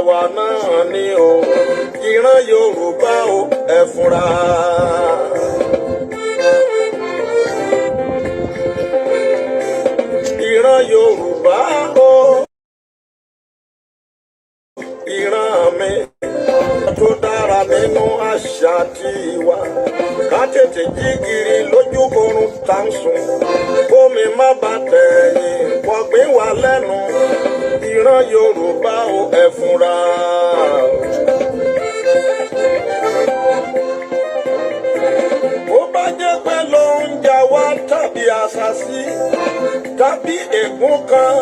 Wa náà ni o, ìran Yorùbá o, ẹ fura. Ìran Yorùbá o, ìran mi tó dára nínú àṣà tiwa. Ká tètè jí gìrì lójú oorun tá ń sùn, kómi má bà tẹ̀yìn wọ̀gbìn wà lẹ́nu. Ìran Yorùbá o, ẹ fura. Bó bá jẹ́ pé ló ń jà wá tàbí àṣàsí tàbí ègún kan,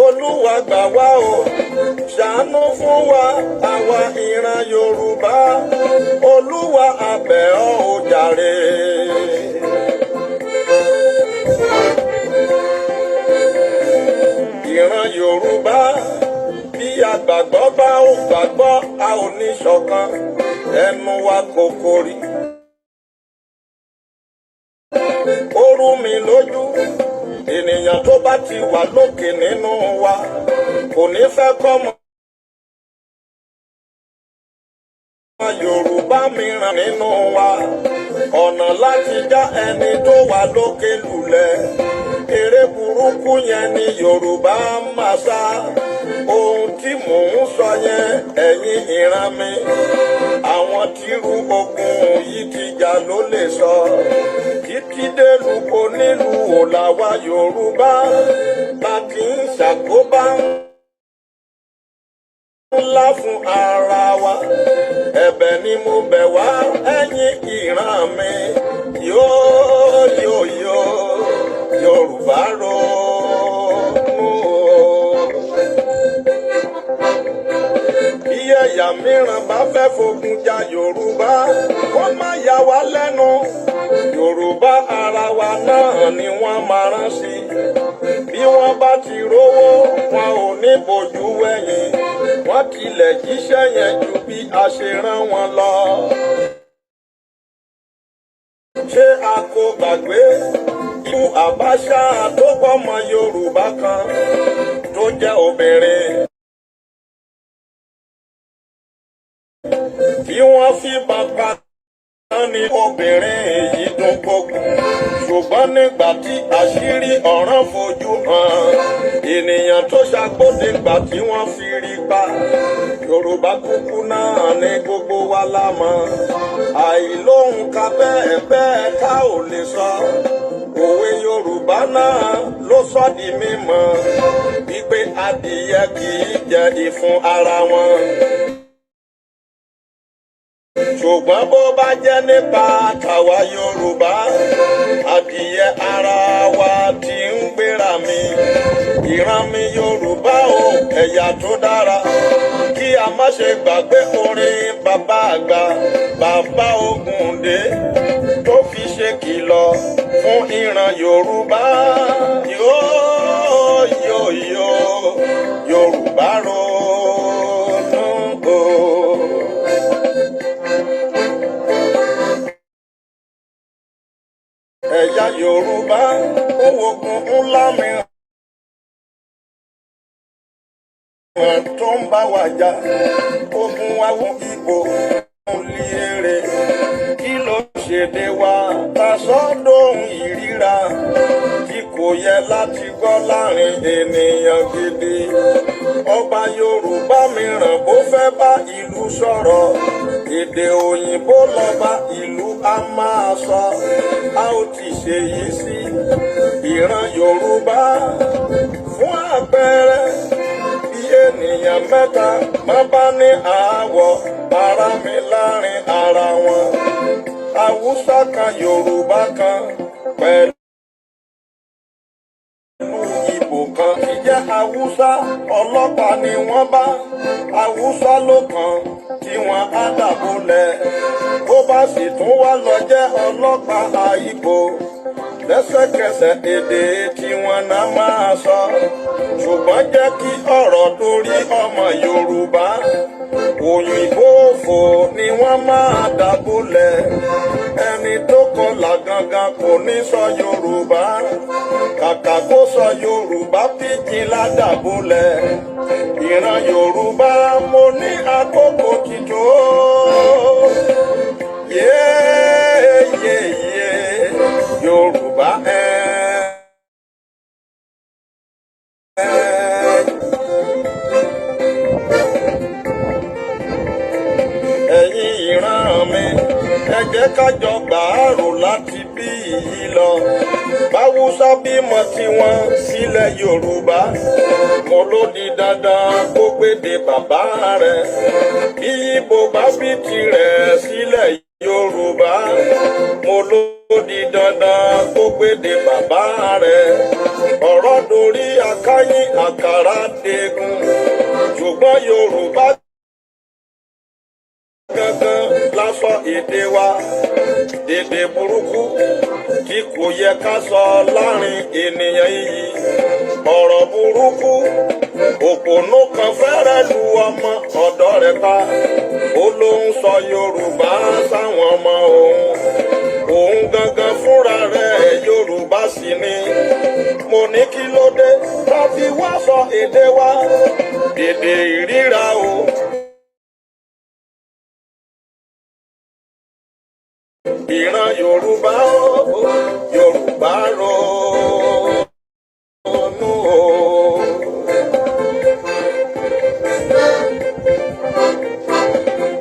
Olúwa gbà wá o, ṣàánú fún wa àwa ìran Yorùbá. Olúwa a bẹ̀ ọ́ o jàre. Ìran Yorùbá bí àgbàgbọ́ bá ò gbàgbọ́ a ò ní ṣọ̀kan, ẹnu wa kò kórì. Ó rú mi lójú, ènìyàn tó bá ti wà lókè nínú wa kò ní fẹ́ kọ́mọ Yorùbá mìíràn nínú wa. Ọ̀nà láti já ẹni tó wà lókè lulẹ̀, eré burúkú yẹn ni Yorùbá máa sá. Ohun tí mò ń sọ yẹn ẹ̀yin ìran mi, àwọn tírú ogun yìí ti jà ló lè sọ. Títí délùú onílùú ò làwa Yorùbá ta kì í ṣàkóbá ńlá fún ara wa. Ẹ̀bẹ̀ ni mo bẹ̀ wá ẹ̀yin ìran mi, yóò Yorùbá ronú o. Bí ẹ̀yà mìíràn bá fẹ́ fogun ja Yorùbá, kó má yà wá lẹ́nu. Yorùbá ara wa náà ni wọ́n máa rán sí. Bí wọ́n bá ti rówó, wọn ò ní bojú wẹ̀yìn. Wọ́n tilẹ̀ jíṣẹ́ yẹn ju bí a ṣe rán wọn lọ. Ṣé a kò gbàgbé ikú Àbáṣà tó gbọ́mọ Yorùbá kan tó jẹ́ obìnrin? Bí wọ́n fi bàbá ní obìnrin èyí dún gbogbo, ṣùgbọ́n nígbà tí àṣírí ọ̀ràn fojú hàn, ènìyàn tó ṣàgbọ́dẹ̀gbà tí wọ́n fi rí pa. Yorùbá kúkú náà ní gbogbo wa la mọ̀, àìlóhùn ká bẹ́ẹ̀ bẹ́ẹ̀ ká ò lè sọ. Òwe Yorùbá náà ló sọ di mímọ̀ wípé adìyẹ kì í jẹ ìfun ara wọn. Ṣùgbọ́n bó bá jẹ́ nípa tàwa Yorùbá, adìyẹ ara wa ti ń gbéra mi. Ìran mi Yorùbá o, ẹ̀yà tó dára. Kí a má ṣe gbàgbé orin bàbá àgbà, bàbá Ògúndé, tó fi ṣe kìlọ̀ fún ìran Yorùbá. Yorùbá ronú o. Ẹ̀yà Yorùbá ó wogun ńlá mìíràn tó ń bá wa jà. Ogun àwọn Ìgbò ń lé èrè. Kí ló ṣèdè wa ta sọ́dọ̀hún ìríra tí kò yẹ láti gbọ́ láàrin ènìyàn gidi? Ọba Yorùbá mìíràn bó fẹ́ bá ìlú sọ̀rọ̀, èdè òyìnbó lọ́ba ìlú a máa sọ. A ó ti ṣe yìí sí ìran Yorùbá. Fún àpẹẹrẹ, bí ènìyàn mẹ́ta má bá ní aáwọ̀ ara mi láàrin ara wọn, Haúsá kan Yorùbá kan pẹ̀lú Ìgbò kan, ìjẹ́ Haúsá ọlọ́pàá ni wọ́n bá. Haúsá ló kàn tí wọ́n á dàbọ̀lẹ̀. Bó bá sì tún wá lọ jẹ́ ọlọ́pàá Ìgbò, lẹ́sẹ̀kẹsẹ̀ èdè tí wọ́n náà máa sọ. Ṣùgbọ́n jẹ́ kí ọ̀rọ̀ dórí ọmọ Yorùbá, òyìnbó òfò ni wọ́n máa dàbọ̀lẹ̀. Ẹni ẹni tó kọlà gangan kò ní sọ Yorùbá kàkà kó sọ Yorùbá pidgin ládàbọ̀lẹ̀ ìran Yorùbá mo ní àkókò ti tó yéyéyé Yorùbá ẹ̀yin ìran mi ẹ jẹ́ ká jọ gbàárò láti bí yìí lọ báwùsá bímọ tiwọn sílẹ̀ Yorùbá mo ló di dandan kó gbédè bàbá rẹ̀ bí Ìgbò bá bí tirẹ̀ sílẹ̀ Yorùbá mo ló di dandan kó gbédè bàbá rẹ̀ ọ̀rọ̀ dorí akáyín àkàrà dégún ṣùgbọ́n Yorùbá gangan lásọ èdè wa èdè burúkú tí kò yẹ ká sọ láàrin ènìyàn yìí ọ̀rọ̀ burúkú òpònú kan fẹ́rẹ̀ lu ọmọ ọ̀dọ̀ rẹ̀ pa ó ló ń sọ Yorùbá sáwọn ọmọ òun gangan fúnra rẹ̀ Yorùbá sì ni mo ní kí ló dé tá fi wá sọ èdè wa èdè ìríra o. Ìran Yorùbá Yorùbá ronú o.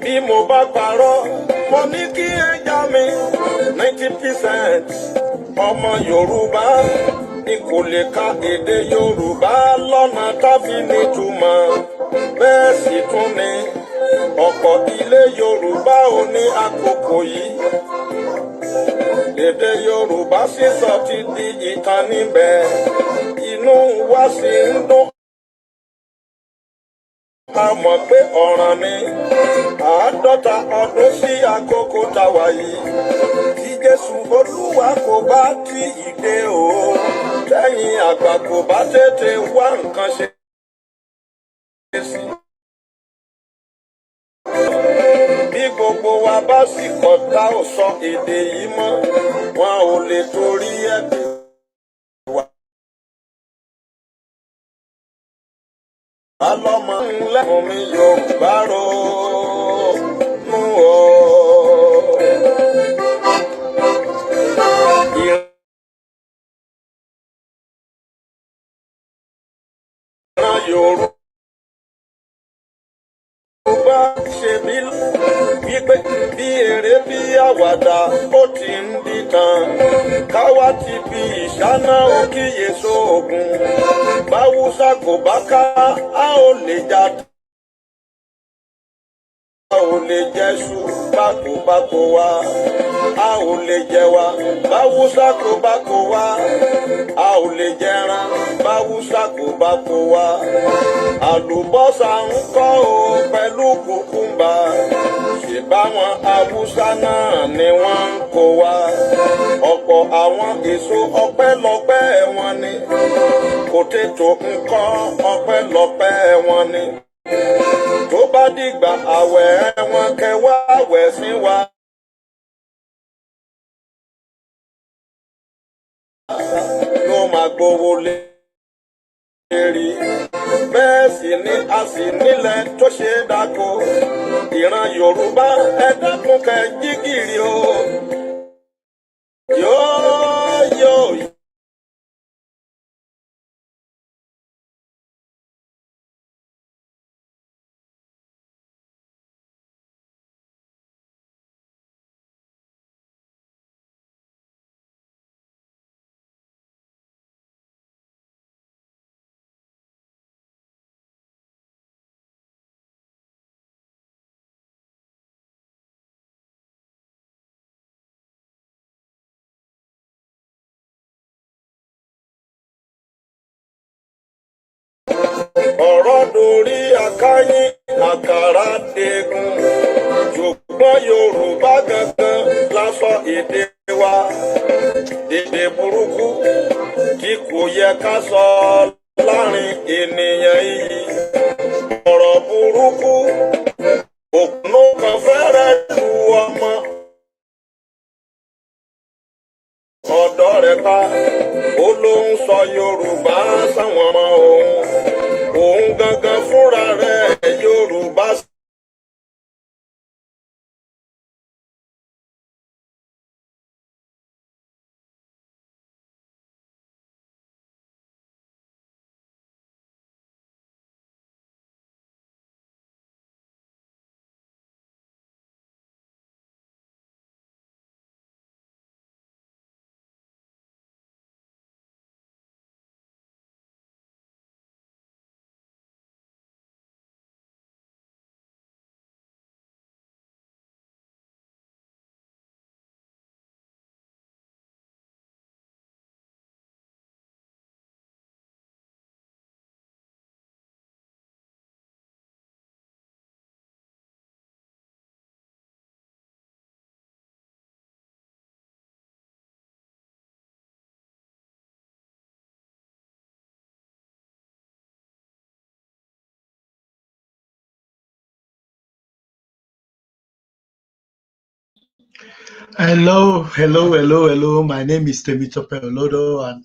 Bí mo bá parọ́, mo ní kí ẹja mi 90% ọmọ Yorùbá ni kò lè ka èdè Yorùbá lọ́nà tàbí nítumọ̀ bẹ́ẹ̀ sì tún ni ọ̀pọ̀ ilé Yorùbá ò ní àkókò yìí. Èdè Yorùbá sísọ ti di ìtàn níbẹ̀, inú wa sì ń dùn. A mọ̀ pé ọ̀ràn ni 50 ọdún sí àkókò tàwa yìí. Tí Jésù Olúwa kò bá tí ì dé o, lẹ́yìn àgbà kò bá tètè wá nǹkan ṣe sí. Bí gbogbo wa bá sì kọ̀ tá ò sọ èdè yìí mọ́, wọn ò lè torí ẹ̀dẹ̀ wa. Alọ́mọ ńlẹ́kùn mi Yorùbá ronú o. Ìran Yorùbá ṣe mí wípé bí eré bí àwàdà ó ti ń di tán káwá ti fi ìṣáná òkìyè sóògùn báwùsá kò bá ká a ò lè jà a ò lè jẹ́ṣu bákòbákò wa a ò lè jẹ wa báwùsá kò bá kò wa a ò lè jẹran báwùsá kò bá kò wa àlùbọ́sà ń kọ́ o pẹ̀lú kùkùmbà ṣèbáwọn Haúsá náà ni wọ́n ń kó wa ọ̀pọ̀ àwọn èso ọpẹ́lọpẹ́ wọn ni potato nǹkan ọpẹ́lọpẹ́ wọn ni tó bá dìgbà àwẹ̀ wọn kẹwàá àwẹ̀ sí wa. Ló máa gbowó lé rí bẹ́ẹ̀ sì ni a sì nílẹ̀ tó ṣe é dáko ìran Yorùbá ẹ dákun kẹ́ jí gìrì o yóò. Ọ̀rọ̀ dorí akáyín àkàrà dégún ṣùgbọ́n Yorùbá gangan lásọ èdè wa èdè burúkú tí kò yẹ ká sọ láàrin ènìyàn yìí ọ̀rọ̀ burúkú òpònú kan fẹ́rẹ̀ lu ọmọ Hello, hello, hello, hello. My name is Temitope Olodo, and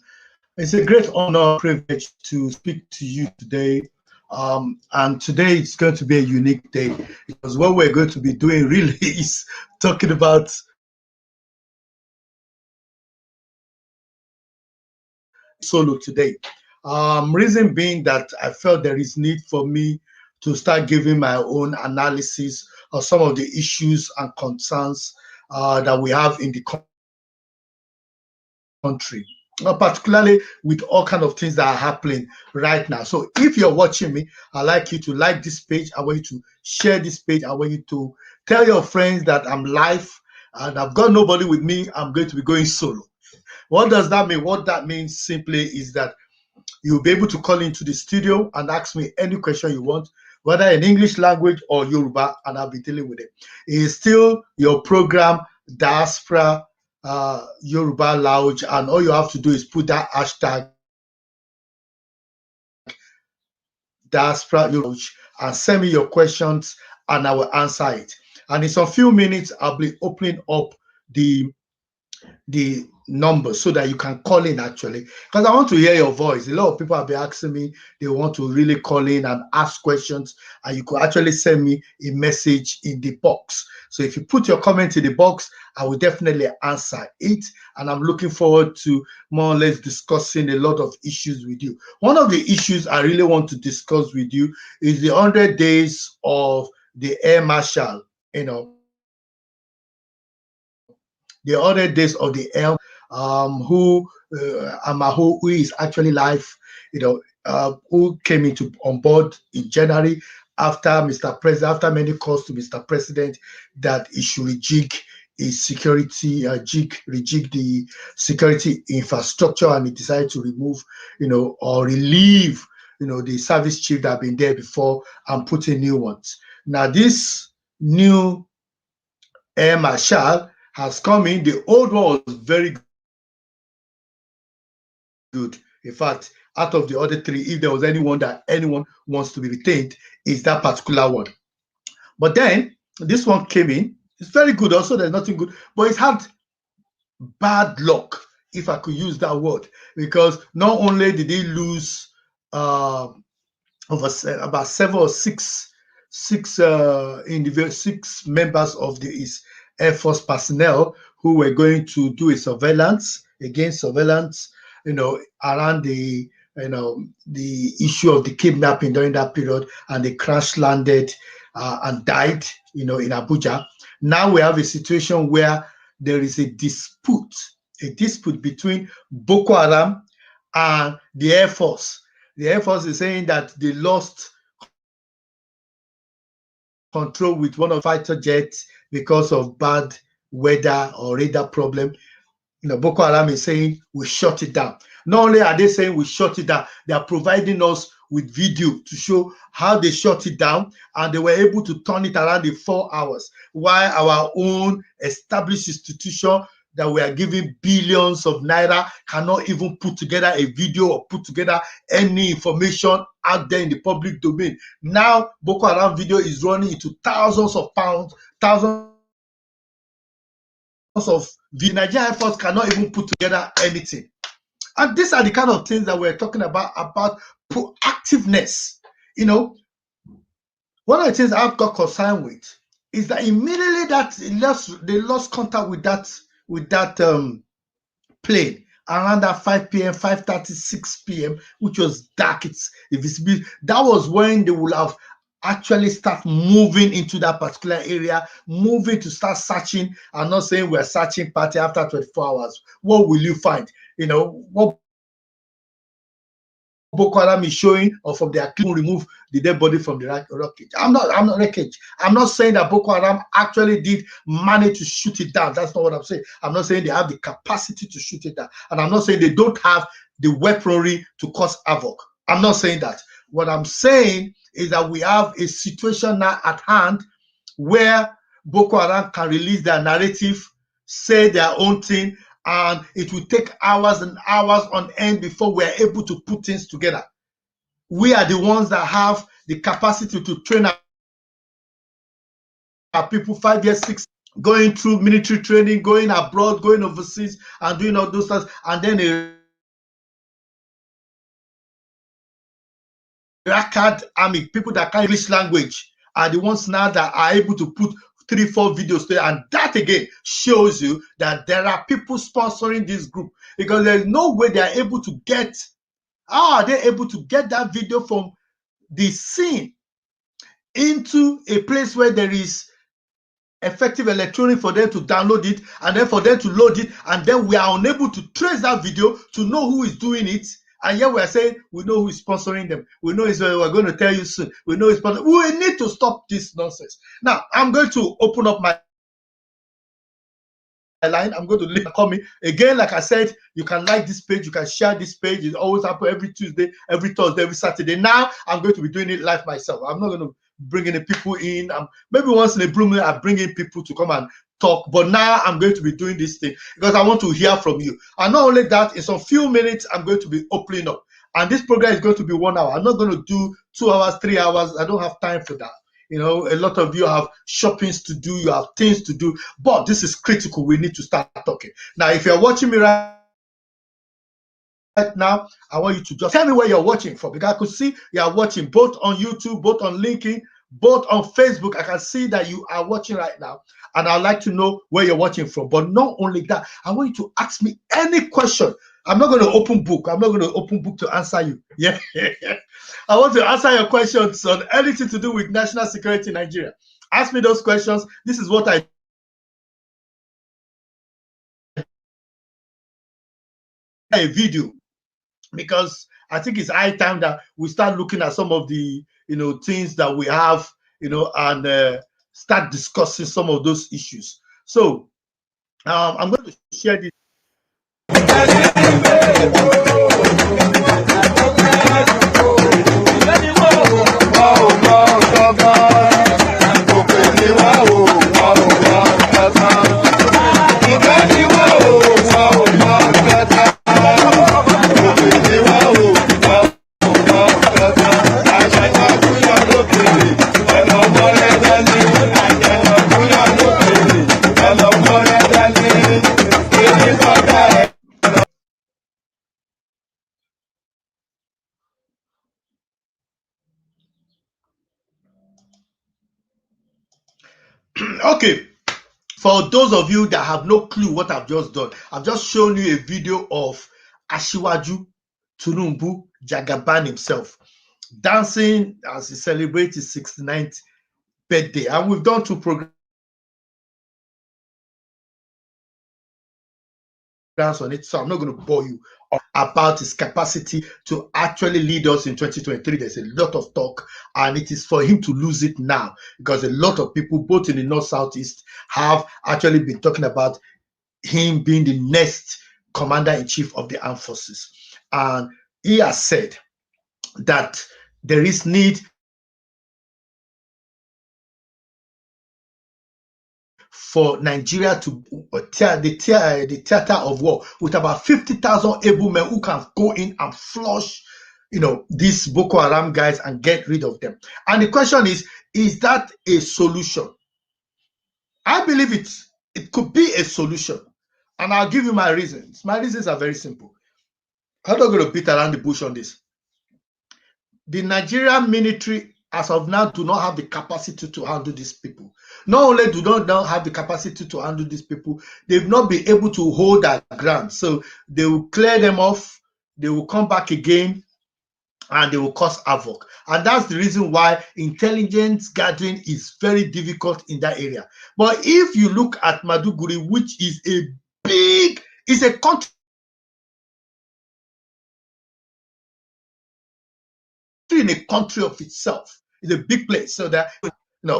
it's a great honor and privilege to speak to you today. And today it's going to be a unique day because what we're going to be doing really is talking about solo today. Reason being that I felt there is need for me to start giving my own analysis of some of the issues and concerns that we have in the country, particularly with all kind of things that are happening right now. So if you're watching me, I'd like you to like this page. I want you to share this page. I want you to tell your friends that I'm live and I've got nobody with me. I'm going to be going solo. What does that mean? What that means simply is that you'll be able to call into the studio and ask me any question you want, whether in English language or Yoruba, and I'll be dealing with it. It is still your program, Diaspora Yoruba Lounge, and all you have to do is put that hashtag Diaspora Yoruba Lounge and send me your questions, and I will answer it. And in some few minutes, I'll be opening up the number so that you can call in actually, because I want to hear your voice. A lot of people have been asking me, they want to really call in and ask questions, and you could actually send me a message in the box. So if you put your comment in the box, I will definitely answer it, and I'm looking forward to more or less discussing a lot of issues with you. One of the issues I really want to discuss with you is the 100 days of the Air Marshal, you know, the other days of the elm, who Amaho, who is actually live, who came into on board in January after Mr. President, after many calls to Mr. President that he should rejig his security, rejig the security infrastructure, and he decided to remove, or relieve, the service chief that have been there before and put in new ones. Now, this new Air Marshal has come in. The old one was very good. In fact, out of the other three, if there was anyone that anyone wants to be retained, is that particular one. But then this one came in. It's very good. Also, there's nothing good, but it's had bad luck, if I could use that word, because not only did he lose about 6 members of his Air Force personnel who were going to do a surveillance around the issue of the kidnapping during that period, and they crash landed and died, in Abuja. Now we have a situation where there is a dispute between Boko Haram and the Air Force. The Air Force is saying that they lost control with one of the fighter jets because of bad weather or radar problem. Boko Haram is saying we shut it down. Not only are they saying we shut it down, they are providing us with video to show how they shut it down, and they were able to turn it around in 4 hours, while our own established institution that we are giving billions of naira cannot even put together a video or put together any information out there in the public domain. Now, Boko Haram video is running into thousands of pounds, thousands of the Nigerian Air Force cannot even put together anything. And these are the kind of things that we're talking about proactiveness. One of the things I've got concerned with is that immediately that they lost contact with that plane around that 5 p.m., 5:30, 6 p.m., which was dark. That was when they would have actually start moving into that particular area, moving to start searching. I'm not saying we're searching party after 24 hours. What will you find? What Boko Haram is showing, or from their clip, remove the dead body from the wreckage. I'm not wreckage. I'm not saying that Boko Haram actually did manage to shoot it down. That's not what I'm saying. I'm not saying they have the capacity to shoot it down, and I'm not saying they don't have the weaponry to cause havoc. I'm not saying that. What I'm saying is that we have a situation now at hand where Boko Haram can release their narrative, say their own thing, and it will take hours and hours on end before we're able to put things together. We are the ones that have the capacity to train our people 5 years, 6. going through military training, going abroad, going overseas, and doing all those things, and then a record army, people that can English language, are the ones now that are able to put 3-4 videos there, and that again shows you that there are people sponsoring this group, because there's no way they are able to get. How are they able to get that video from the scene into a place where there is effective electronic for them to download it, and then for them to load it, and then we are unable to trace that video to know who is doing it? And yet we are saying we know who is sponsoring them. We know it's we're going to tell you soon. We know it's sponsoring. We need to stop this nonsense. Now I'm going to open up my line. I'm going to leave. Call me again. Like I said, you can like this page, you can share this page. It always happens every Tuesday, every Thursday, every Saturday. Now I'm going to be doing it live myself. I'm not going to bring any people in. Maybe once in a blue moon I bring in people to come and talk, but now I'm going to be doing this thing because I want to hear from you. And not only that, in some few minutes I'm going to be opening up, and this program is going to be 1 hour. I'm not going to do 2 hours, 3 hours. I don't have time for that. You know, a lot of you have shoppings to do, you have things to do, but this is critical. We need to start talking. Now, if you're watching me right now, I want you to just tell me where you're watching from, because I could see you are watching both on YouTube, both on LinkedIn, both on Facebook. I can see that you are watching right now, and I'd like to know where you're watching from. But not only that, I want you to ask me any question. I'm not going to open book. I'm not going to open book to answer you. Yeah. I want to answer your questions on anything to do with national security in Nigeria. Ask me those questions. This is what I a video, because I think it's high time that we start looking at some of the things that we have, and start discussing some of those issues. So I'm going to share this. Okay, for those of you that have no clue what I've just done, I've just shown you a video of Asiwaju Tinubu Jagaban himself dancing as he celebrates his 69th birthday. And we've done 2 programs on it, so I'm not going to bore you about his capacity to actually lead us in 2023. There's a lot of talk, and it is for him to lose it now, because a lot of people, both in the north, southeast, have actually been talking about him being the next commander-in-chief of the armed forces. And he has said that there is need for Nigeria to the theater of war with about 50,000 able men who can go in and flush these Boko Haram guys and get rid of them. And the question is that a solution? I believe it could be a solution, and I'll give you my reasons. My reasons are very simple. I'm not going to beat around the bush on this. The Nigerian military, as of now, do not have the capacity to handle these people. Not only do not now have the capacity to handle these people, they've not been able to hold their ground. So they will clear them off, they will come back again, and they will cause havoc. And that's the reason why intelligence gathering is very difficult in that area. But if you look at Maduguri, which is a country in a country of itself, it's a big place. So that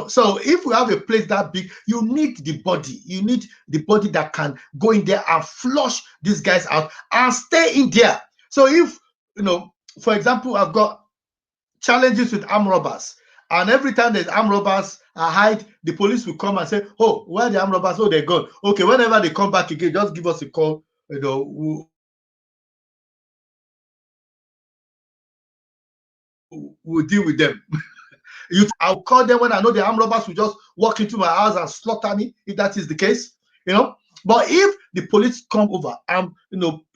so if we have a place that big, you need the body. You need the body that can go in there and flush these guys out and stay in there. So if for example, I've got challenges with armed robbers, and every time there's armed robbers, I hide, the police will come and say, oh, where are the armed robbers? Oh, they're gone. Okay, whenever they come back again, just give us a call. We'll deal with them. I'll call them when I know the armed robbers will just walk into my house and slaughter me, if that is the case, you know. But if the police come over,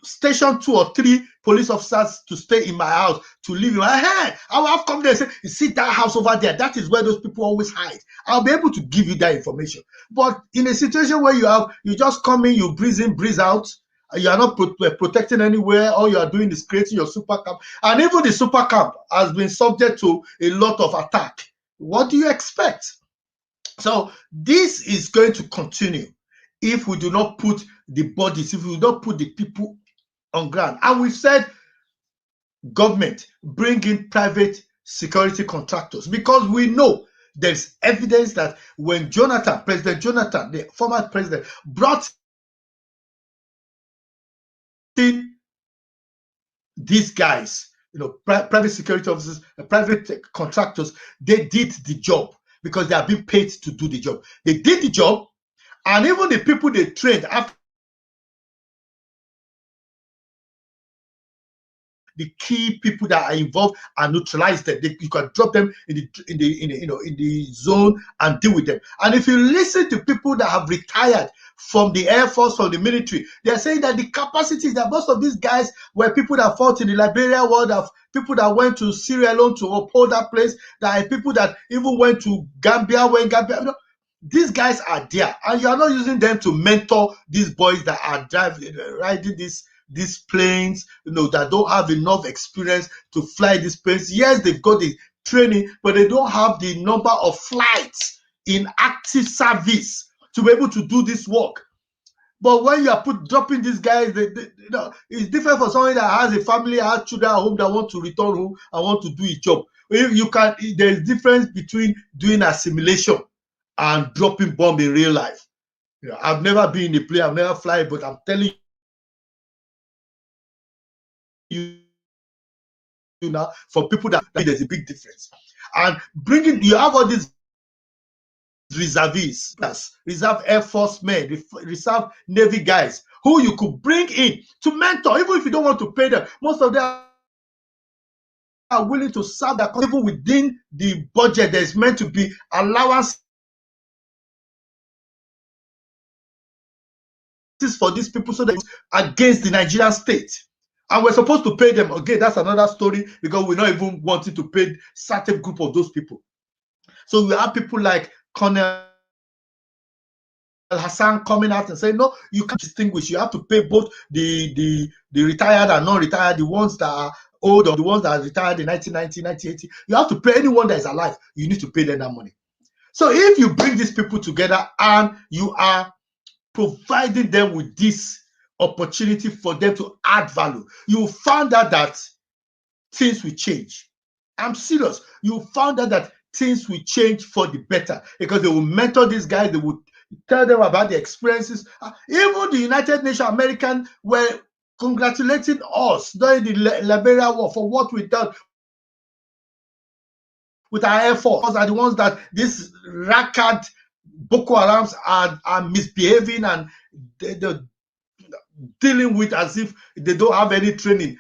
station 2 or 3 police officers to stay in my house, to live in my hand, I will have come there and say, you see that house over there, that is where those people always hide. I'll be able to give you that information. But in a situation where you just come in, you breeze in, breeze out, you are not protecting anywhere, all you are doing is creating your super camp. And even the super camp has been subject to a lot of attack. What do you expect? So this is going to continue if we do not put the bodies, if we don't put the people on ground. And we've said, government, bring in private security contractors, because we know there's evidence that when President Jonathan, the former president, brought in these guys, private security officers, private contractors, they did the job because they have been paid to do the job. They did the job, and even the people they trained after the key people that are involved and neutralize them. You can drop them in the zone and deal with them. And if you listen to people that have retired from the Air Force, from the military, they're saying that the capacities that most of these guys were people that fought in the Liberia war, of people that went to Sierra Leone to uphold that place, that are people that even went to Gambia, these guys are there, and you are not using them to mentor these boys that are riding these planes, that don't have enough experience to fly these planes. Yes, they've got the training, but they don't have the number of flights in active service to be able to do this work. But when you are dropping these guys, it's different for someone that has a family, has children at home that want to return home and want to do a job. There's difference between doing assimilation and dropping bomb in real life. I've never been in a plane, I've never fly, but I'm telling you now, for people that there's a big difference. And you have all these reservists, reserve Air Force men, reserve Navy guys who you could bring in to mentor, even if you don't want to pay them. Most of them are willing to serve that, even within the budget. There's meant to be allowance for these people so that against the Nigerian state. And we're supposed to pay them. Okay, that's another story, because we're not even wanting to pay certain group of those people. So we have people like Colonel Hassan coming out and saying, no, you can't distinguish. You have to pay both the retired and non-retired, the ones that are old or the ones that are retired in 1990, 1980. You have to pay anyone that is alive. You need to pay them that money. So if you bring these people together and you are providing them with this opportunity for them to add value, you found out that things will change. I'm serious. You found out that things will change for the better, because they will mentor these guys. They will tell them about the experiences. Even the United Nations American were congratulating us during the Liberia war for what we done with our Air Force. Are the ones that these racket Boko Harams are misbehaving and they're dealing with as if they don't have any training,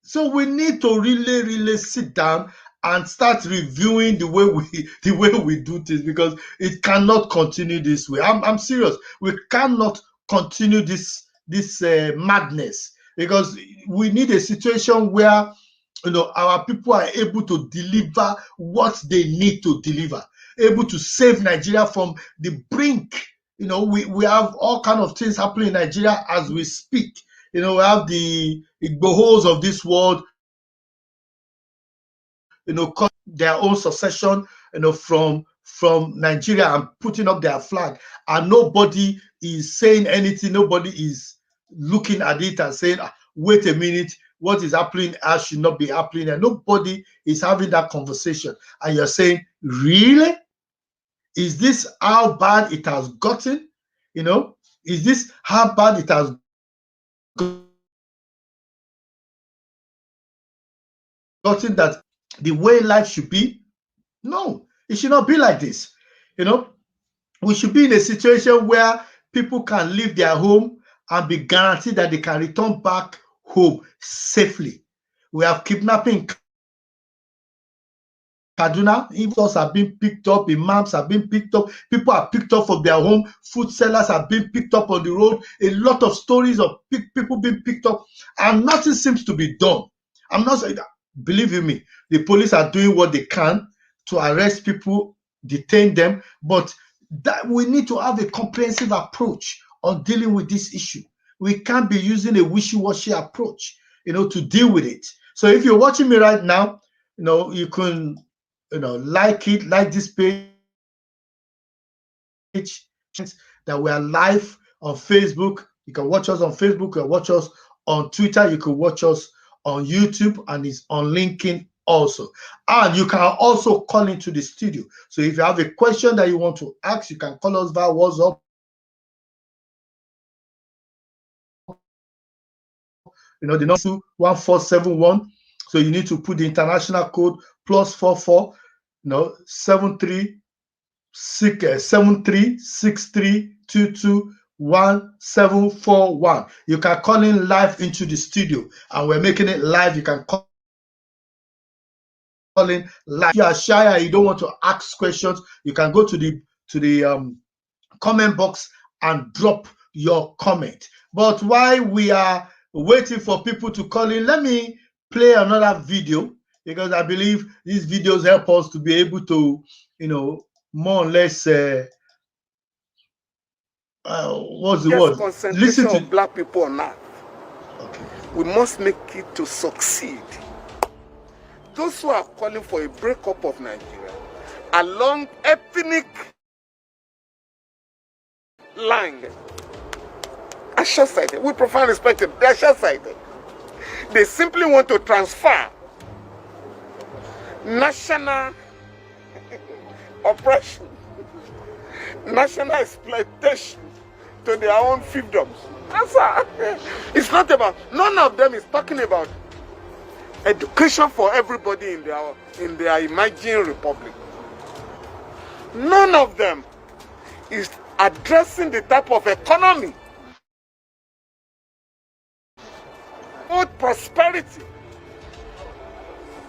So we need to really, really sit down and start reviewing the way we do things, because it cannot continue this way. I'm serious. We cannot continue this madness, because we need a situation where our people are able to deliver what they need to deliver, able to save Nigeria from the brink. We have all kind of things happening in Nigeria as we speak. We have the Igbohos of this world, their own succession, from Nigeria and putting up their flag, and nobody is saying anything. Nobody is looking at it and saying, wait a minute, what is happening should not be happening. And nobody is having that conversation. And you're saying, really? Is this how bad it has gotten? Is this how bad it has gotten, that the way life should be? No, it should not be like this. We should be in a situation where people can leave their home and be guaranteed that they can return back home safely. We have kidnapping Kaduna, investors are being picked up, imams are being picked up, people are picked up from their home, food sellers are being picked up on the road. A lot of stories of people being picked up, and nothing seems to be done. I'm not saying that. Believe you me, the police are doing what they can to arrest people, detain them, but that we need to have a comprehensive approach on dealing with this issue. We can't be using a wishy-washy approach, to deal with it. So if you're watching me right now, you can, like this page, that we are live on Facebook. You can watch us on Facebook, you can watch us on Twitter, you can watch us on YouTube, and it's on LinkedIn also. And you can also call into the studio. So if you have a question that you want to ask, you can call us via WhatsApp. The number 1471. So you need to put the international code +44 7363221741. You can call in live into the studio, and we're making it live. You can call in live. If you are shy and you don't want to ask questions, you can go to the comment box and drop your comment. But while we are waiting for people to call in, let me play another video, because I believe these videos help us to be able to, more or less, what's the word? Concentration of black people on earth. Okay. We must make it to succeed. Those who are calling for a breakup of Nigeria along ethnic line are short-sighted. We profound respect them. They are short-sighted. They simply want to transfer national oppression, national exploitation to their own fiefdoms. It's not about, none of them is talking about education for everybody in their imagined republic. None of them is addressing the type of economy, both prosperity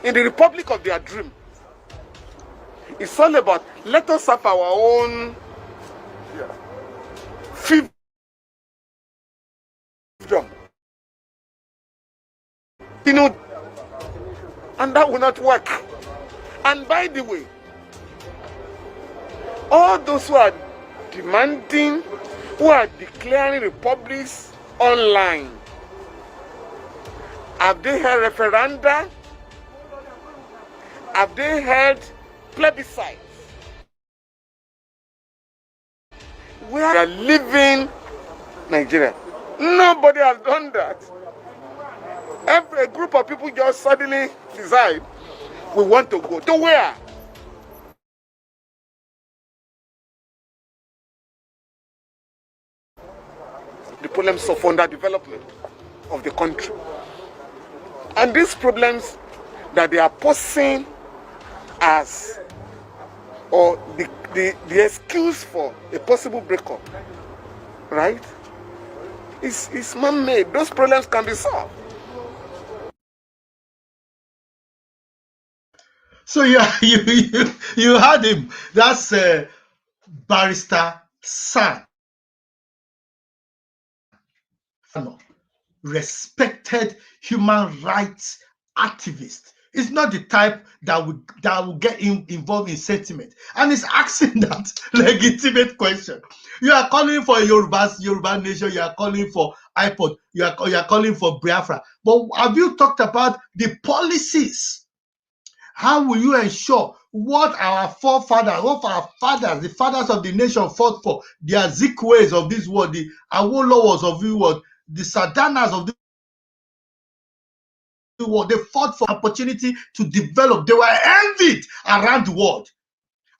in the republic of their dream. It's all about, let us have our own fiefdom. And that will not work. And by the way, all those who are demanding, who are declaring republics online, have they held referenda? Have they held plebiscites? We are leaving Nigeria. Nobody has done that. Every group of people just suddenly decide, we want to go. To where? The problems of underdevelopment of the country. And these problems that they are posing as, or the excuse for a possible breakup, right? It's man-made. Those problems can be solved. So you heard him. That's Barrister San, respected human rights activist. It's not the type that will get involved in sentiment, and it's asking that legitimate question. You are calling for Yoruba nation. You are calling for iPod. You are calling for Biafra. But have you talked about the policies? How will you ensure what our forefathers, what our fathers, the fathers of the nation fought for, the Azikwe's of this world, the Awolowo's of this world, the Sadanas of this world, they fought for opportunity to develop. They were envied around the world.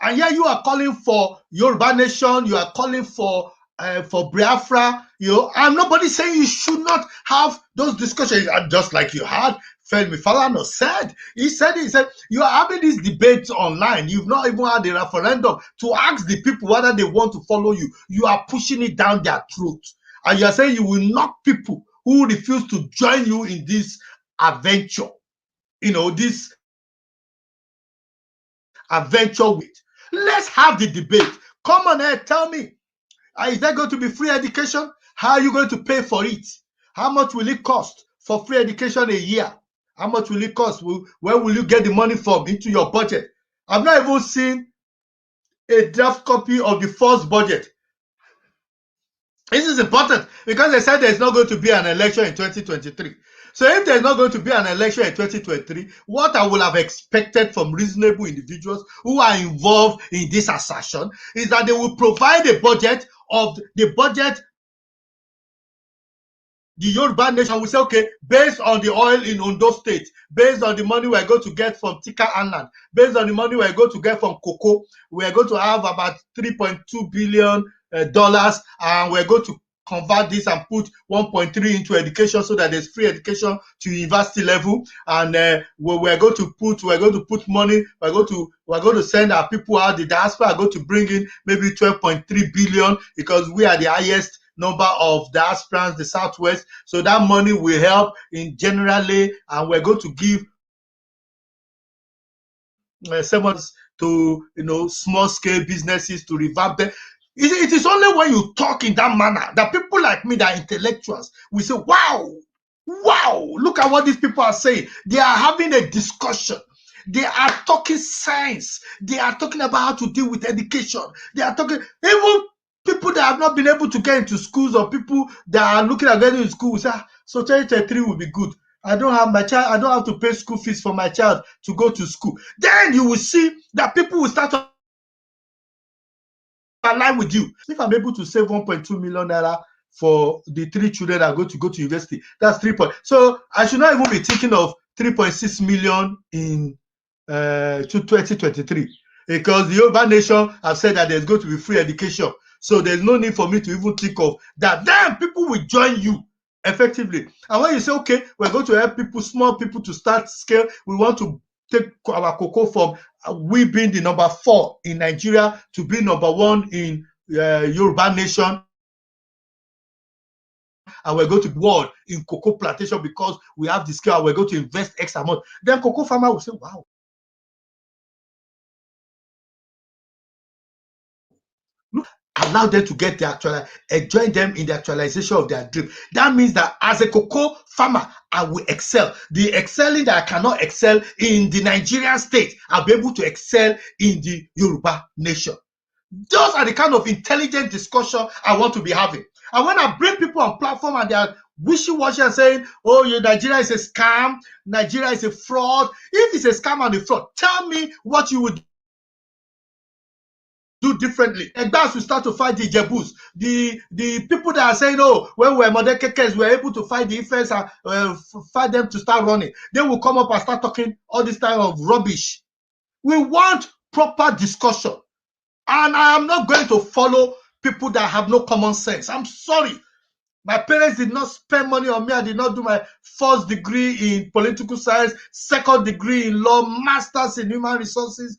And here you are calling for Yoruba nation, you are calling for Biafra, and nobody's saying you should not have those discussions. Just like you had Femi Falana said. He said, you are having these debates online. You've not even had a referendum to ask the people whether they want to follow you. You are pushing it down their throat. And you are saying you will knock people who refuse to join you in this adventure. This adventure with. Let's have the debate. Come on here, tell me. Is there going to be free education? How are you going to pay for it? How much will it cost for free education a year? How much will it cost? Where will you get the money from into your budget? I've not even seen a draft copy of the first budget. This is important because they said there's not going to be an election in 2023. So if there's not going to be an election in 2023, what I would have expected from reasonable individuals who are involved in this assertion is that they will provide a budget of the budget. The Yoruba nation will say, okay, based on the oil in Ondo State, based on the money we're going to get from Tika Anland, based on the money we're going to get from cocoa, we're going to have about $3.2 billion, and we're going to convert this and put 1.3 into education so that there's free education to university level. And we're going to put money. We're going to send our people out. The diaspora are going to bring in maybe 12.3 billion because we are the highest number of diasporans, the Southwest. So that money will help in generally, and we're going to give sermons to small scale businesses to revamp them. It is only when you talk in that manner that people like me, that are intellectuals, we say, wow, look at what these people are saying. They are having a discussion. They are talking science. They are talking about how to deal with education. They are talking, even people that have not been able to get into schools, or people that are looking at getting into school, say, so 2023 will be good. I don't have to pay school fees for my child to go to school. Then you will see that people will start to align with you. If I'm able to save 1.2 million naira for the 3 children that are going to go to university, that's 3 point. So I should not even be thinking of 3.6 million in 2023, because the Yoruba nation have said that there's going to be free education. So there's no need for me to even think of that. Then people will join you effectively. And when you say, okay, we're going to help people, small people, to start scale, we want to take our cocoa from we being the number 4 in Nigeria to be number 1 in Yoruba nation. And we're going to world in cocoa plantation because we have the scale and we're going to invest X amount. Then cocoa farmer will say, wow. Allow them to get the join them in the actualization of their dream. That means that as a cocoa farmer, I will excel. The excelling that I cannot excel in the Nigerian state, I'll be able to excel in the Yoruba nation. Those are the kind of intelligent discussion I want to be having. And when I bring people on platform and they are wishy-washy and saying, oh, Nigeria is a scam, Nigeria is a fraud. If it's a scam and a fraud, tell me what you would do differently. Egbas will start to fight the Jebus. The people that are saying, oh, when we're Modekekes, we're able to fight the Ifes and fight them to start running. They will come up and start talking all this type of rubbish. We want proper discussion. And I am not going to follow people that have no common sense. I'm sorry. My parents did not spend money on me. I did not do my first degree in political science, second degree in law, master's in human resources,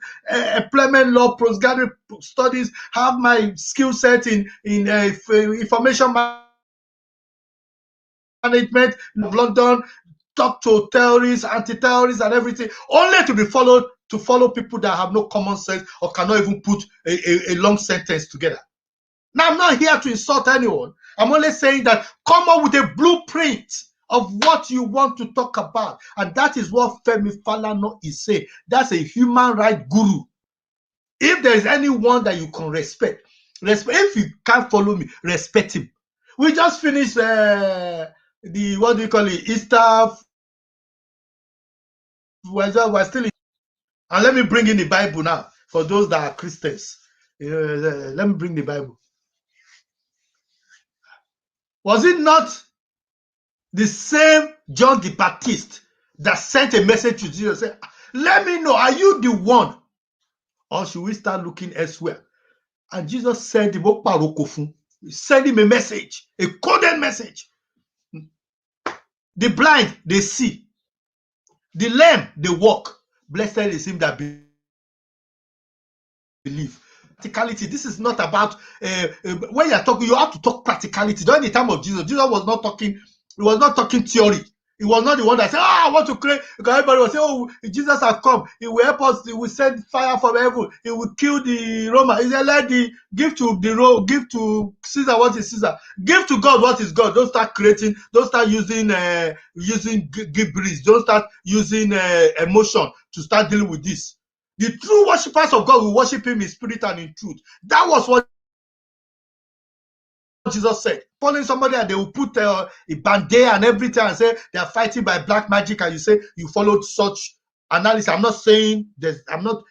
employment law, postgraduate studies, have my skill set in information management in London, talk to terrorists, anti-terrorists, and everything, only to be followed to follow people that have no common sense or cannot even put a long sentence together. Now, I'm not here to insult anyone. I'm only saying that come up with a blueprint of what you want to talk about. And that is what Femi Falana is saying. That's a human right guru. If there is anyone that you can respect, if you can't follow me, respect him. We just finished what do you call it, Easter. We're still in. And let me bring in the Bible now for those that are Christians. Let me bring the Bible. Was it not the same John the Baptist that sent a message to Jesus saying, let me know, are you the one? Or should we start looking elsewhere? And Jesus sent him, send him a message, a coded message. The blind, they see. The lame, they walk. Blessed is him that believe. Practicality. This is not about when you're talking, you have to talk practicality. During the time of Jesus was not talking, he was not talking theory. He was not the one that said, I want to create, because everybody was saying, oh, Jesus has come. He will help us. He will send fire from heaven. He will kill the Roman. He said, give to Caesar what is Caesar. Give to God what is God. Don't start creating. Don't start using gibberish. Don't start using emotion to start dealing with this. The true worshippers of God will worship him in spirit and in truth. That was what Jesus said. Following somebody and they will put a band-aid and everything and say they are fighting by black magic, and you say you followed such analysis. I'm not saying I'm not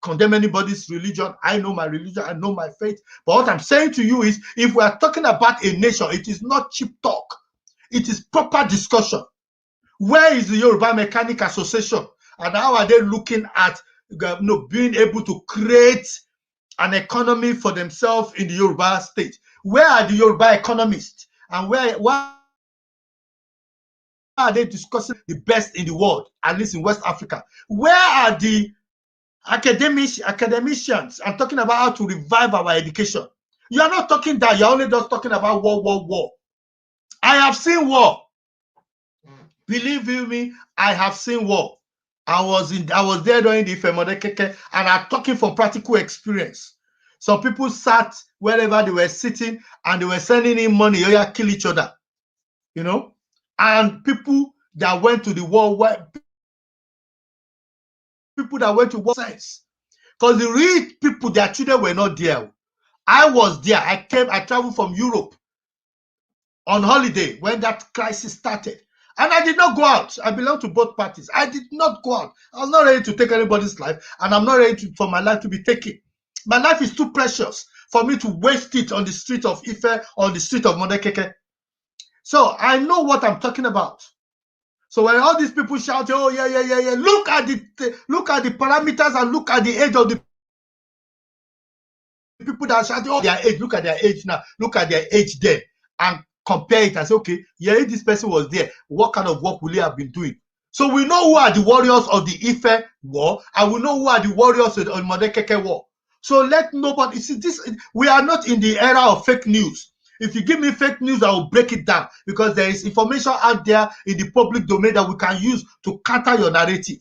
condemning anybody's religion. I know my religion, I know my faith. But what I'm saying to you is, if we are talking about a nation, it is not cheap talk. It is proper discussion. Where is the Yoruba Mechanic Association? And how are they looking at being able to create an economy for themselves in the Yoruba state? Where are the Yoruba economists? And why are they discussing the best in the world, at least in West Africa? Where are the academicians? I'm talking about how to revive our education. You are not talking that. You're only just talking about war. I have seen war. Believe you me, I have seen war. I was there during the Ifemodekeke, and I'm talking from practical experience. Some people sat wherever they were sitting and they were sending in money, kill each other, and people that went to the war, sense, because the rich people, their children were not there. I was there. I traveled from Europe on holiday when that crisis started. And I did not go out. I belong to both parties. I did not go out. I was not ready to take anybody's life, and I'm not ready for my life to be taken. My life is too precious for me to waste it on the street of Ife, on the street of Modekeke. So I know what I'm talking about. So when all these people shout, oh yeah, look at the parameters and look at the age of the people that shout, oh, their age, look at their age now, look at their age there, and compare it and say, okay, yeah, if this person was there, what kind of work will he have been doing? So we know who are the warriors of the Ife war, and we know who are the warriors of the Modekeke war. So let nobody see this. We are not in the era of fake news. If you give me fake news, I will break it down, because there is information out there in the public domain that we can use to counter your narrative.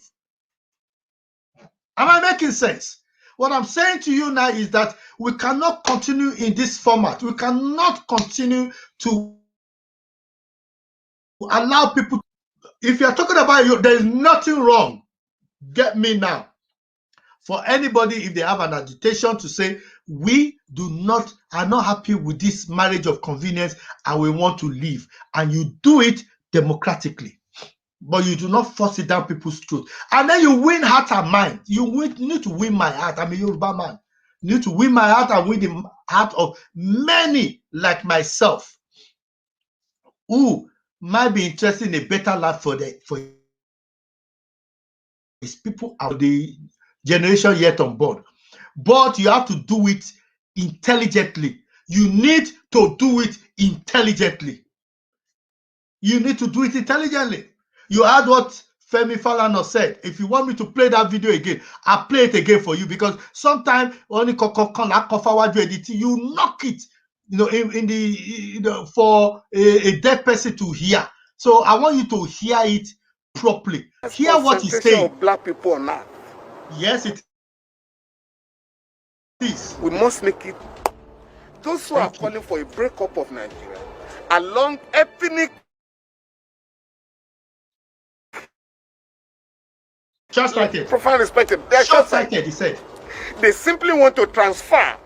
Am I making sense? What I'm saying to you now is that we cannot continue in this format. We cannot continue to allow people. If you're talking about you, there is nothing wrong. Get me now. For anybody, if they have an agitation to say, we are not happy with this marriage of convenience and we want to leave, and you do it democratically, but you do not force it down people's throat, and then you win heart and mind. You need to win my heart. I'm a Yoruba man. You need to win my heart and win the heart of many like myself who might be interested in a better life for his people of the generation yet unborn. But you have to do it intelligently. You need to do it intelligently. You need to do it intelligently. You heard what Femi Falana said. If you want me to play that video again, I'll play it again for you, because sometimes only you knock it, for a deaf person to hear. So I want you to hear it properly. Hear what he's saying. Of black people on earth. Yes, it is. We must make it. Those who are calling for a breakup of Nigeria along ethnic. Short-sighted. Profound respect. They're short-sighted, he said. They simply want to transfer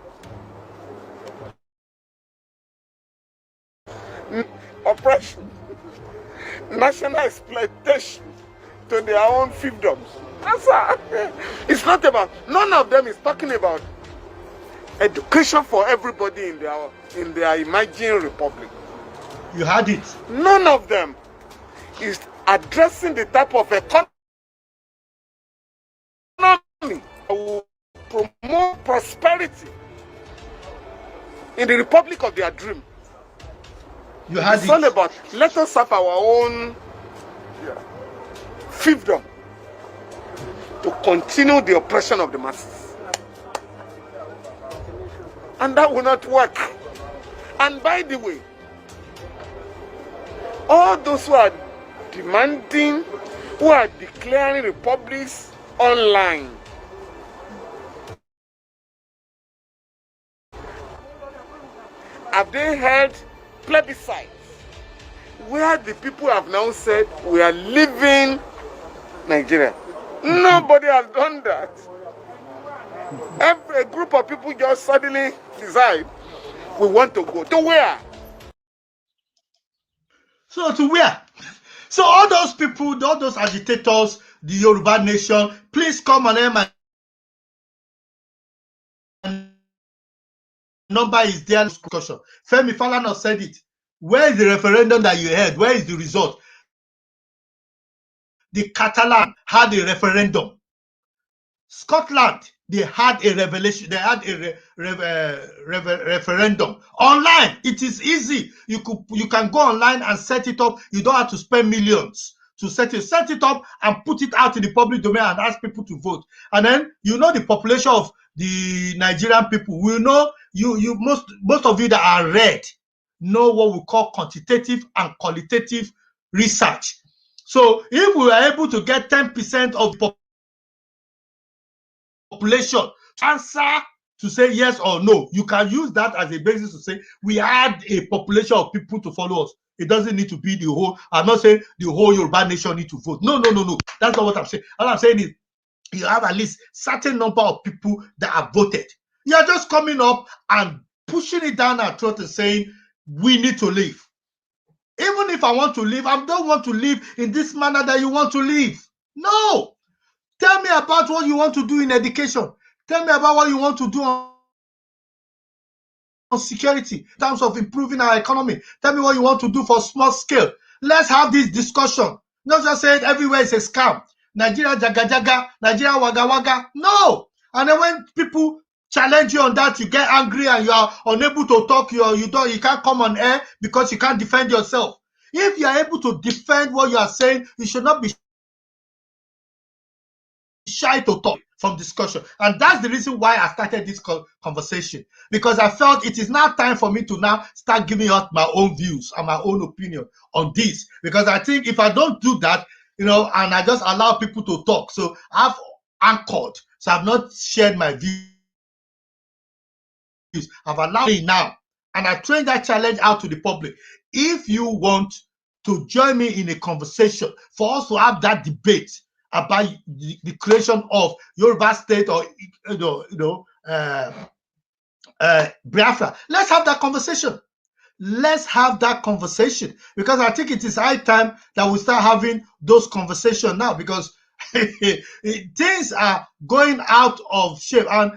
oppression, national exploitation to their own fiefdoms. It's not about, none of them is talking about education for everybody in their imagined republic. You had it. None of them is addressing the type of economy that will promote prosperity in the republic of their dream. You had it's all about, let us have our own fiefdom to continue the oppression of the masses. And that will not work. And by the way, all those who are demanding, who are declaring republics online. Have they held plebiscites where the people have now said we are leaving Nigeria? Nobody has done that. A group of people just suddenly decide we want to go. To where? So to where? So all those people, all those agitators, the Yoruba nation, please come on air. My number is there. Discussion. Femi Falana said it. Where is the referendum that you heard? Where is the result? The Catalan had a referendum. Scotland, they had a revelation. They had a referendum online. It is easy. You can go online and set it up. You don't have to spend millions to set it up and put it out in the public domain and ask people to vote. And then the population of the Nigerian people. We know most of you that are read know what we call quantitative and qualitative research. So if we are able to get 10% of the population to answer to say yes or no, you can use that as a basis to say we had a population of people to follow us. It doesn't need to be the whole. I'm not saying the whole Yoruba nation need to vote. No. That's not what I'm saying. All I'm saying is you have at least certain number of people that have voted. You're just coming up and pushing it down our throat and saying we need to leave. Even if I want to leave, I don't want to live in this manner that you want to live. No. Tell me about what you want to do in education. Tell me about what you want to do on security, in terms of improving our economy. Tell me what you want to do for small scale. Let's have this discussion. Not just saying everywhere is a scam. Nigeria jaga jaga, Nigeria waga waga. No. And then when people challenge you on that, you get angry and you are unable to talk. You can't come on air because you can't defend yourself. If you are able to defend what you are saying, you should not be shy to talk from discussion. And that's the reason why I started this conversation, because I felt it is now time for me to now start giving out my own views and my own opinion on this, because I think if I don't do that, and I just allow people to talk, so I've anchored, so I've not shared my views. I've allowed it now, and I train that challenge out to the public. If you want to join me in a conversation for us to have that debate about the creation of Yoruba state or Biafra, let's have that conversation. Let's have that conversation, because I think it is high time that we start having those conversations now, because things are going out of shape and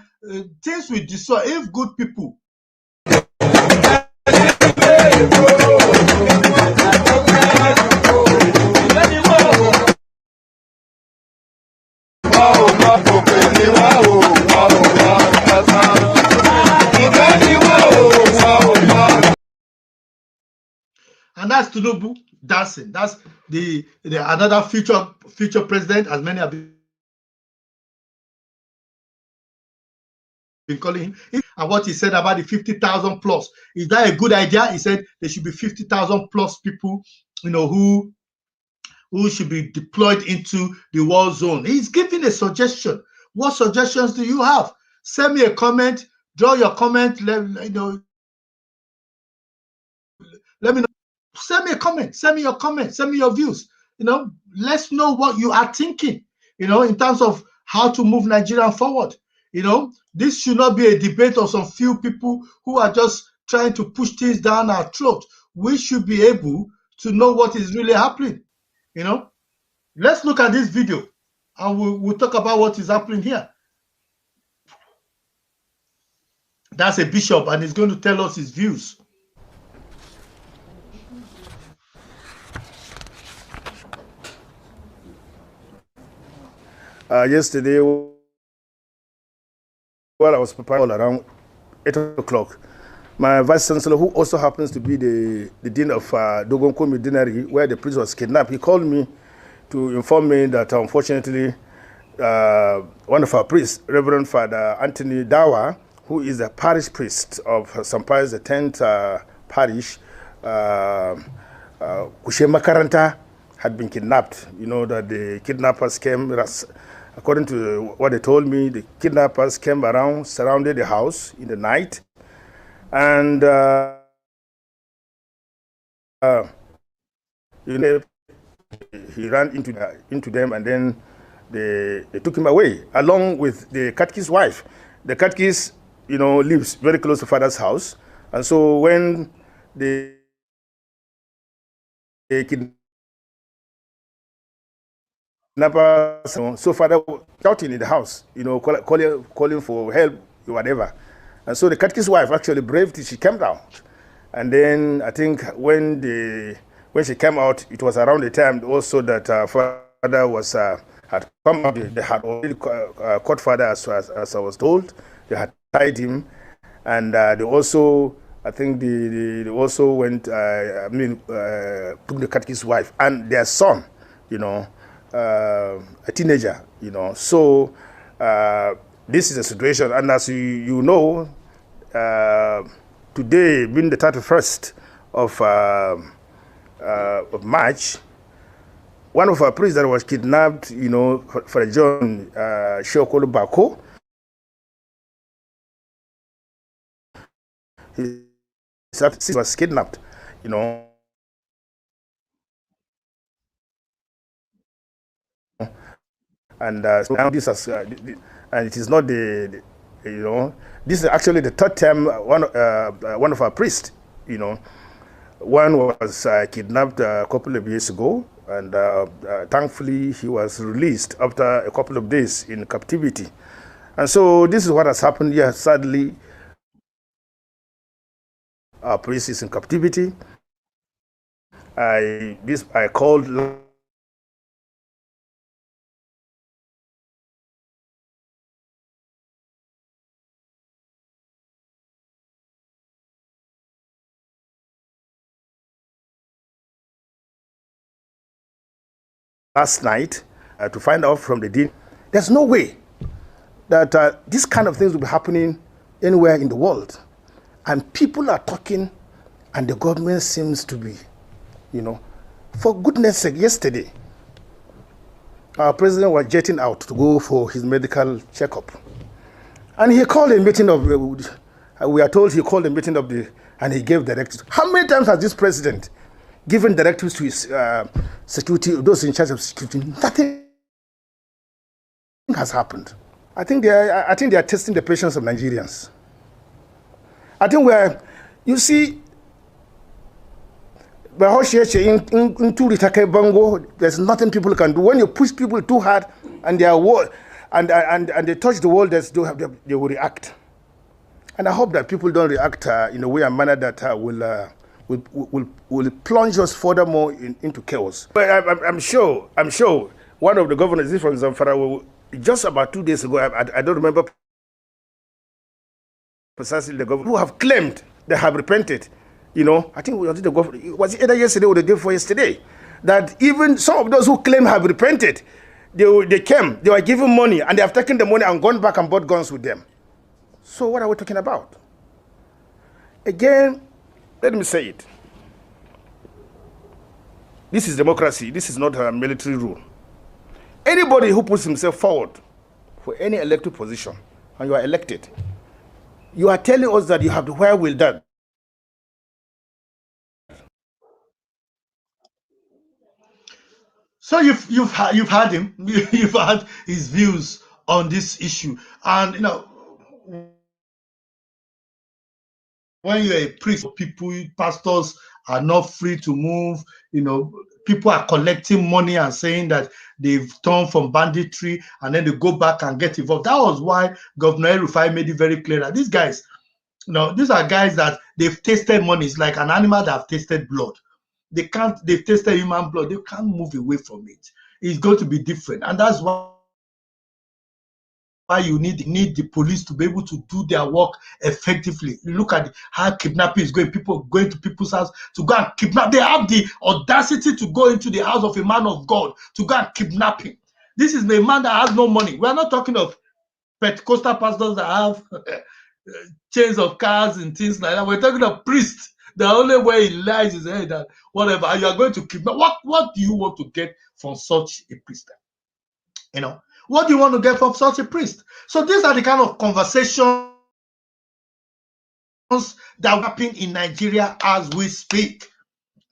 things will destroy if good people. And that's Tinubu dancing. That's the another future president, as many have been calling him. And what he said about the 50,000 plus, is that a good idea? He said there should be 50,000 plus people, who should be deployed into the war zone. He's giving a suggestion. What suggestions do you have? Send me a comment. Draw your comment. Let me know. Send me a comment. Send me your comment. Send me your views. Let's know what you are thinking. In terms of how to move Nigeria forward. This should not be a debate of some few people who are just trying to push things down our throat. We should be able to know what is really happening. Let's look at this video and we'll talk about what is happening here. That's a bishop and he's going to tell us his views. Yesterday, while I was preparing around 8 o'clock, my vice chancellor, who also happens to be the dean of Dogonkomi Dinari, where the priest was kidnapped, he called me to inform me that unfortunately one of our priests, Reverend Father Anthony Dawa, who is the parish priest of St. Pius X parish, Kushe Makaranta, had been kidnapped. You know that the kidnappers came, according to what they told me, the kidnappers came around, surrounded the house in the night, and you know, he ran into them, and then they took him away, along with the catechist's wife. The catechist, you know, lives very close to father's house, and so when the kidnappers, so father was shouting in the house, you know, calling for help, whatever. And so the catechist's wife actually braved it. She came out, and then I think when she came out, it was around the time also that father was had come out. They had already caught father, as I was told. They had tied him, and they also, I think they also went, took the catechist's wife and their son, you know, a teenager, you know. So this is a situation, and as you know, today being the 31st of March, one of our priests that was kidnapped, you know, for a John Shokolo Bako, he was kidnapped, you know. And so now this has, and it is not the, you know, this is actually the third time one of our priests, you know, one was kidnapped a couple of years ago, and thankfully he was released after a couple of days in captivity. And so this is what has happened here. Sadly, our priest is in captivity. I called last night to find out from the dean. There's no way that this kind of things will be happening anywhere in the world. And people are talking, and the government seems to be, you know, for goodness sake, yesterday, our president was jetting out to go for his medical checkup. And he called a meeting of, we are told he called a meeting of and he gave directives. How many times has this president given directives to his security, those in charge of security? Nothing has happened. I think they are testing the patience of Nigerians. I think you see, there's nothing people can do. When you push people too hard and they are and they touch the wall, they will react. And I hope that people don't react in a way and manner that will plunge us furthermore into chaos. But I'm sure one of the governors from Zamfara, just about 2 days ago, I don't remember precisely the government, who have claimed they have repented. You know, I think it was either yesterday or the day before yesterday, that even some of those who claim have repented, they were given money, and they have taken the money and gone back and bought guns with them. So what are we talking about? Again, let me say it. This is democracy. This is not a military rule. Anybody who puts himself forward for any elected position, and you are elected, you are telling us that you have the wherewithal that. So you've had him, you've had his views on this issue, and you know, when you're a priest, pastors are not free to move. You know, people are collecting money and saying that they've turned from banditry, and then they go back and get involved. That was why Governor El-Rufai made it very clear that these guys, you know, these are guys that they've tasted money. It's like an animal that have tasted blood. They've tasted human blood. They can't move away from it. It's going to be different. And that's why you need the police to be able to do their work effectively. You look at how kidnapping is going, people going to people's house to go and kidnap. They have the audacity to go into the house of a man of God to go and kidnap him. This is a man that has no money. We are not talking of Pentecostal pastors that have chains of cars and things like that. We're talking of priests The only way he lies is that whatever you are going to kidnap. What do you want to get from such a priest? You know, what do you want to get from such a priest? So these are the kind of conversations that happen in Nigeria as we speak.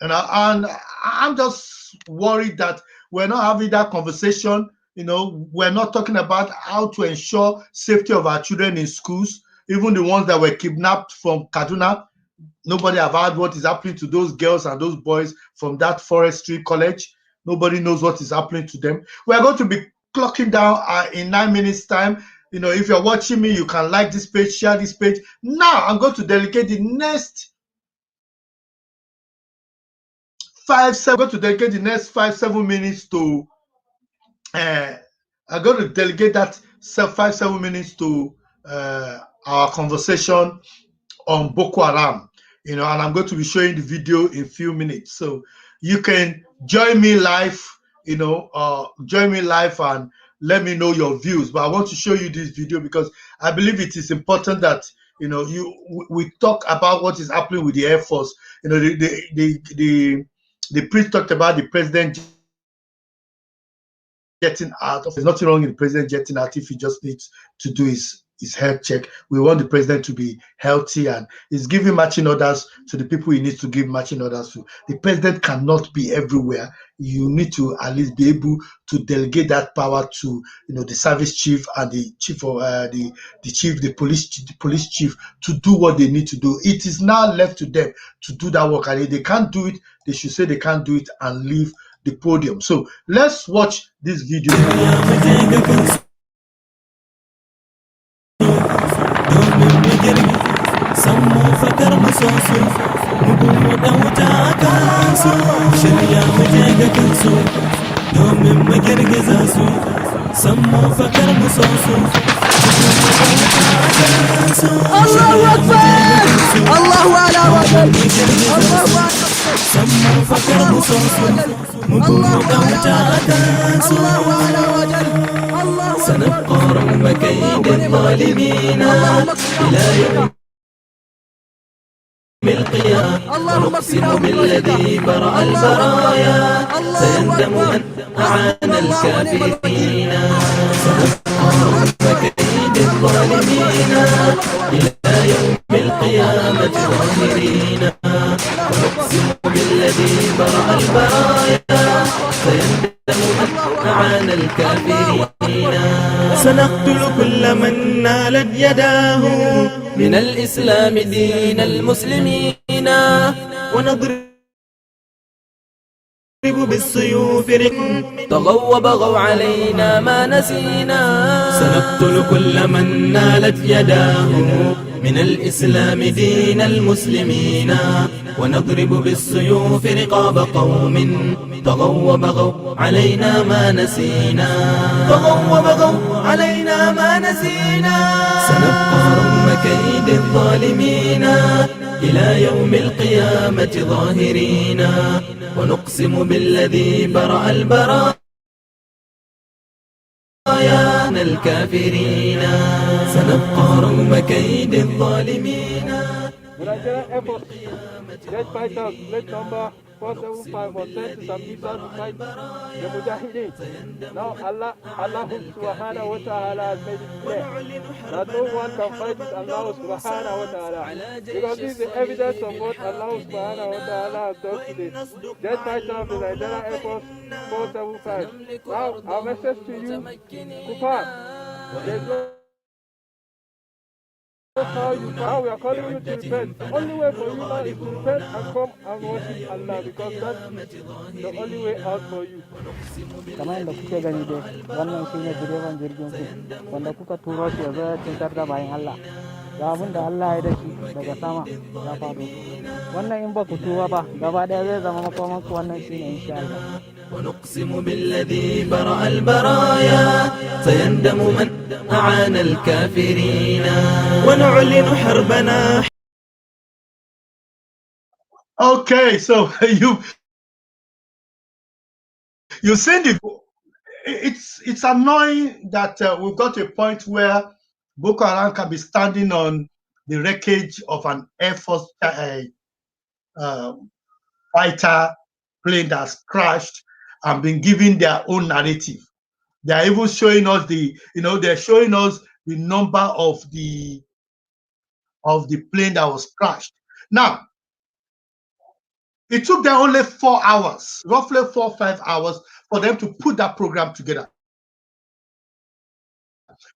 And I'm just worried that we're not having that conversation. We're not talking about how to ensure safety of our children in schools, even the ones that were kidnapped from Kaduna. Nobody have heard what is happening to those girls and those boys from that forestry college. Nobody knows what is happening to them. We're going to be clocking down in 9 minutes time. If you're watching me, you can like this page, share this page. Now I'm going to delegate the next 5-7 minutes to I'm going to delegate that 5-7 minutes to our conversation on Boko Haram, and I'm going to be showing the video in a few minutes. So you can join me live, and let me know your views. But I want to show you this video because I believe it is important that we talk about what is happening with the Air Force. The priest talked about the president getting out. There's nothing wrong in the president getting out if he just needs to do his health check. We want the president to be healthy, and he's giving marching orders to the people he needs to give marching orders to. The president cannot be everywhere. You need to at least be able to delegate that power to the service chief and the chief of the police chief to do what they need to do. It is now left to them to do that work, and if they can't do it, they should say they can't do it and leave the podium. So let's watch this video. الله أكبر الله على وجل الله سموا فكر مصاص الله على وجل سنبقى رغم كيد الظالمين إلى يوم القيامة ونقسم بالذي برأ البرايا سيندم من أعان الكافرين سنبقى رغم كيد الظالمين إلى يوم القيامة ظاهرين ونقسم بالذي برأ البرايا سيندم من أعان الكافرين سنقتل كل من نالت يداه من الإسلام دين المسلمين ونضرب بالسيوف طغوا وبغوا علينا ما نسينا سنقتل كل من نالت يداه من الإسلام دين المسلمين ونضرب بالسيوف رقاب قوم طغوا وبغوا علينا ما نسينا طغوا وبغوا علينا ما نسينا سنبقى رغم كيد الظالمين إلى يوم القيامة ظاهرين ونقسم بالذي برأ البرايا الكافرين سنبقى رغم كيد الظالمين Jet fighters, plate number 475 was sent to Sambisa to fight the Mujahideen. Now Allah subhanahu wa ta'ala has made it clear that no one can fight with Allah subhanahu wa ta'ala. Because this is the evidence of what Allah subhanahu wa ta'ala has done today. Jet fighter of the Nigeria Air Force 475. Now our message to you, Kufar, there's no how we are calling you to repent. The only way for you now is to repent and come and worship Allah, because that's the only way out for you. Kamar yadda kuke gani dai wannan shine direban jirgin ku wanda kuka turo shi ya zo ya cutar da bayan Allah. Ga abin da Allah ya dashi daga sama ya faru. Wannan in ba ku tuba ba gaba ɗaya zai zama makoman ku, wannan shine insha Allah. ونقسم بالذي برأ البرايا سيندم من أعان الكافرين ونعلن حربنا. Okay, so you send it. It's annoying that we've got to a point where Boko Haram can be standing on the wreckage of an Air Force fighter plane that's crashed and been given their own narrative. They are even showing us they're showing us the number of the plane that was crashed. Now, it took them only 4 hours, roughly 4 or 5 hours, for them to put that program together,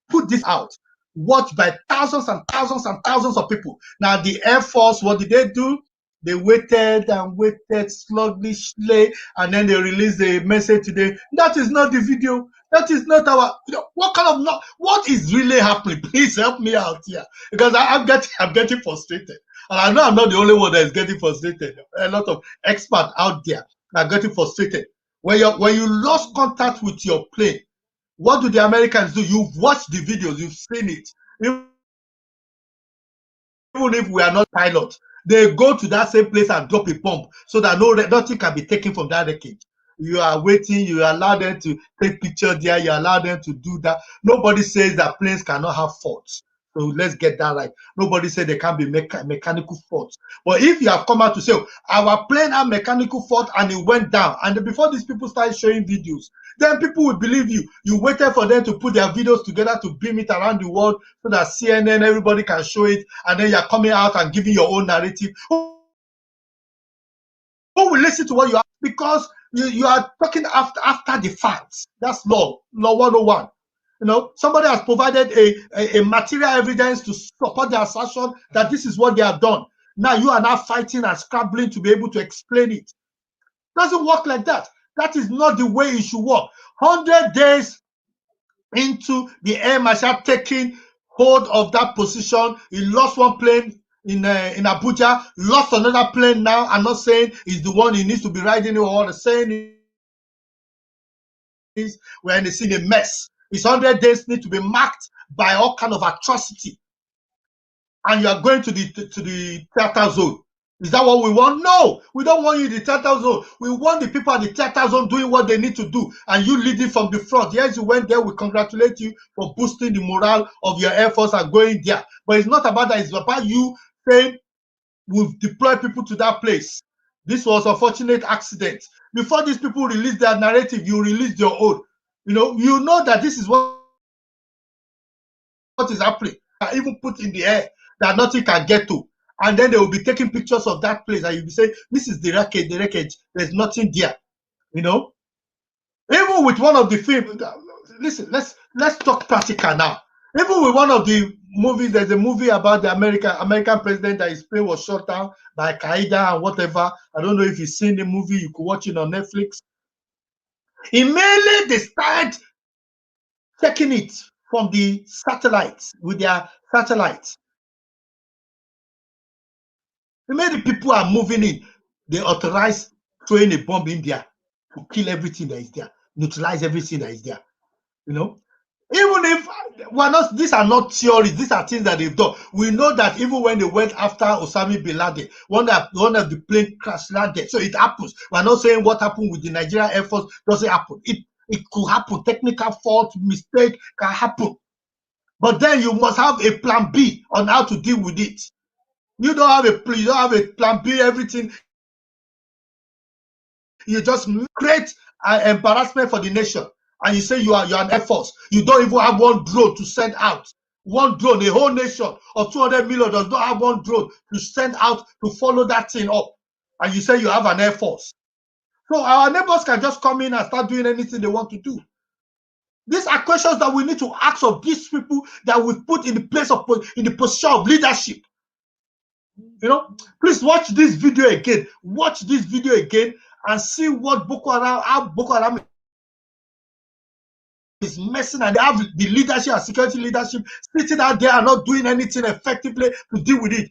put this out, watched by thousands and thousands and thousands of people. Now, the Air Force, what did they do? They waited and waited sluggishly, and then they released a message today. That is not the video. That is not our. What is really happening? Please help me out here, because I'm getting frustrated, and I know I'm not the only one that is getting frustrated. A lot of experts out there are getting frustrated. When you lost contact with your plane, what do the Americans do? You've watched the videos, you've seen it. Even if we are not pilots, they go to that same place and drop a bomb so that nothing can be taken from that wreckage. You are waiting, you allow them to take pictures there, you allow them to do that. Nobody says that planes cannot have faults. So let's get that right. Nobody said there can be mechanical faults. But if you have come out to say, our plane had mechanical fault and it went down, and before these people start showing videos, then people will believe you. You waited for them to put their videos together to beam it around the world so that CNN, everybody can show it, and then you're coming out and giving your own narrative. Who will listen to what you have? Because you are talking after the facts. That's law 101. Somebody has provided a material evidence to support the assertion that this is what they have done. Now you are now fighting and scrabbling to be able to explain it. Doesn't work like that. That is not the way it should work. 100 days into the Air Marshal taking hold of that position, he lost one plane in Abuja, lost another plane now. I'm not saying he's the one he needs to be riding or what I'm saying is we're in a mess. His 100 days need to be marked by all kind of atrocity. And you are going to the theater zone. Is that what we want? No, we don't want you in the theater zone. We want the people at the theater zone doing what they need to do, and you leading from the front. Yes, you went there. We congratulate you for boosting the morale of your Air Force and going there. But it's not about that. It's about you saying we've deployed people to that place. This was a fortunate accident. Before these people release their narrative, you release your own. You know that this is what is happening. Even put in the air that nothing can get to. And then they will be taking pictures of that place, and you'll be saying, this is the wreckage. There's nothing there. Even with one of the films, listen, let's talk practical now. Even with one of the movies, there's a movie about the American president that his plane was shot down by Al-Qaeda and whatever. I don't know if you've seen the movie. You could watch it on Netflix. Immediately they started checking it from the satellites with their satellites. Immediately people are moving in. They authorize throwing a bomb in there to kill everything that is there, neutralize everything that is there. Even if these are not theories, these are things that they've done. We know that even when they went after Osama bin Laden, one of the plane crash landed. So it happens. We're not saying what happened with the Nigerian Air Force doesn't happen. It could happen. Technical fault, mistake can happen. But then you must have a plan B on how to deal with it. You don't have a plan B, everything. You just create an embarrassment for the nation. And you say you're an Air Force. You don't even have one drone to send out. One drone, a whole nation of 200 million does not have one drone to send out to follow that thing up. And you say you have an Air Force. So our neighbors can just come in and start doing anything they want to do. These are questions that we need to ask of these people that we put in the position of leadership. Please watch this video again. Watch this video again and see what how Boko Haram is messing, and they have the leadership and security leadership sitting out there and not doing anything effectively to deal with it.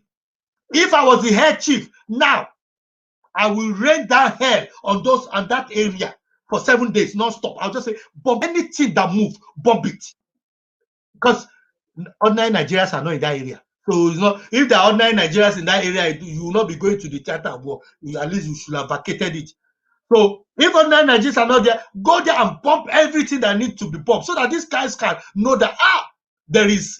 If I was the head chief, now I will rain down hell on that area for 7 days non-stop. I'll just say, bomb anything that move, bomb it. Because ordinary Nigerians are not in that area. So if there are ordinary Nigerians in that area, you will not be going to the theater of war. At least you should have vacated it. So if ordinary Nigerians are not there, go there and bomb everything that needs to be bombed, so that these guys can know that there is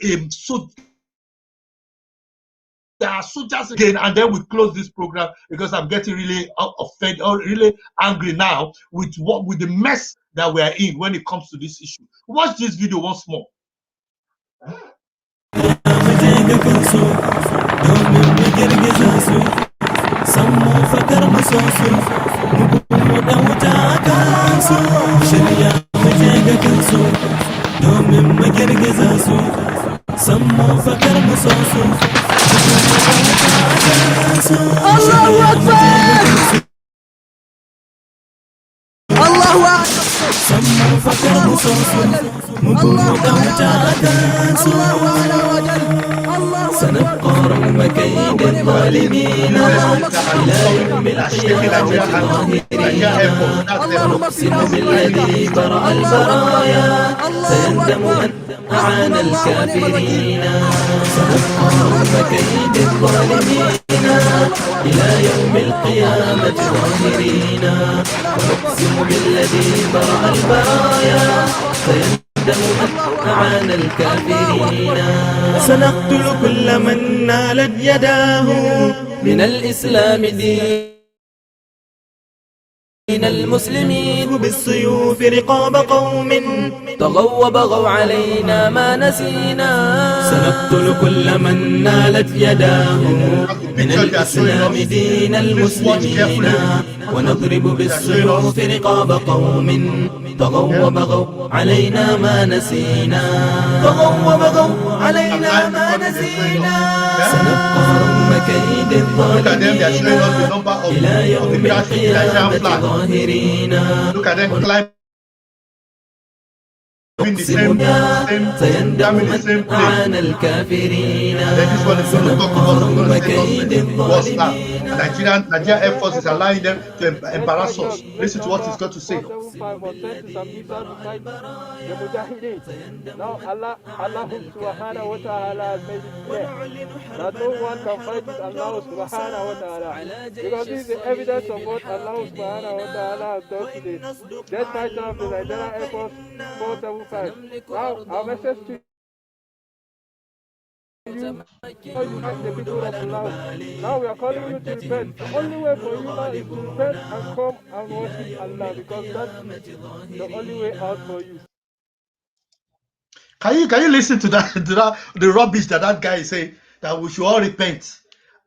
there are soldiers again, and then we close this program because I'm getting really offended or really angry now with the mess that we are in when it comes to this issue. Watch this video once more. الله أكبر الله سنبقى رغم كيد الظالمين إلى يوم القيامة ظاهرين ونقسم بالذي برأ البرايا سيندم من أعان الكافرين سنبقى رغم كيد الظالمين إلى يوم القيامة ظاهرين ونقسم بالذي برأ البرايا سيندم من أعان الكافرين سنقتل كل من نالت يداه من الإسلام دين المسلمين بالسيوف رقاب قوم طغوا وبغوا علينا ما نسينا سنقتل كل من نالت يداه من الإسلام دين المسلمين ونضرب بالسيوف رقاب قوم طغوا وبغوا علينا ما نسينا طغوا وبغوا علينا ما نسينا سنبقى رغم كيد الظالمين إلى يوم القيامة ظاهرين سيندم من أعان الكافرين سنبقى رغم كيد الظالمين Nigeria Air Force is allowing them to embarrass us. Listen to what he's got to say. Now Allah subhanahu wa ta'ala has made it clear that no one can fight with Allah subhanahu wa ta'ala. Because this is the evidence of what Allah subhanahu wa ta'ala has done to the jet fighter of the Nigeria Air Force 475. Now our message to you, the people of Allah. Now we are calling you to repent. The only way for you now is to repent and come and worship Allah, because that's the only way out for you. Can you listen to that, the rubbish that guy is saying, that we should all repent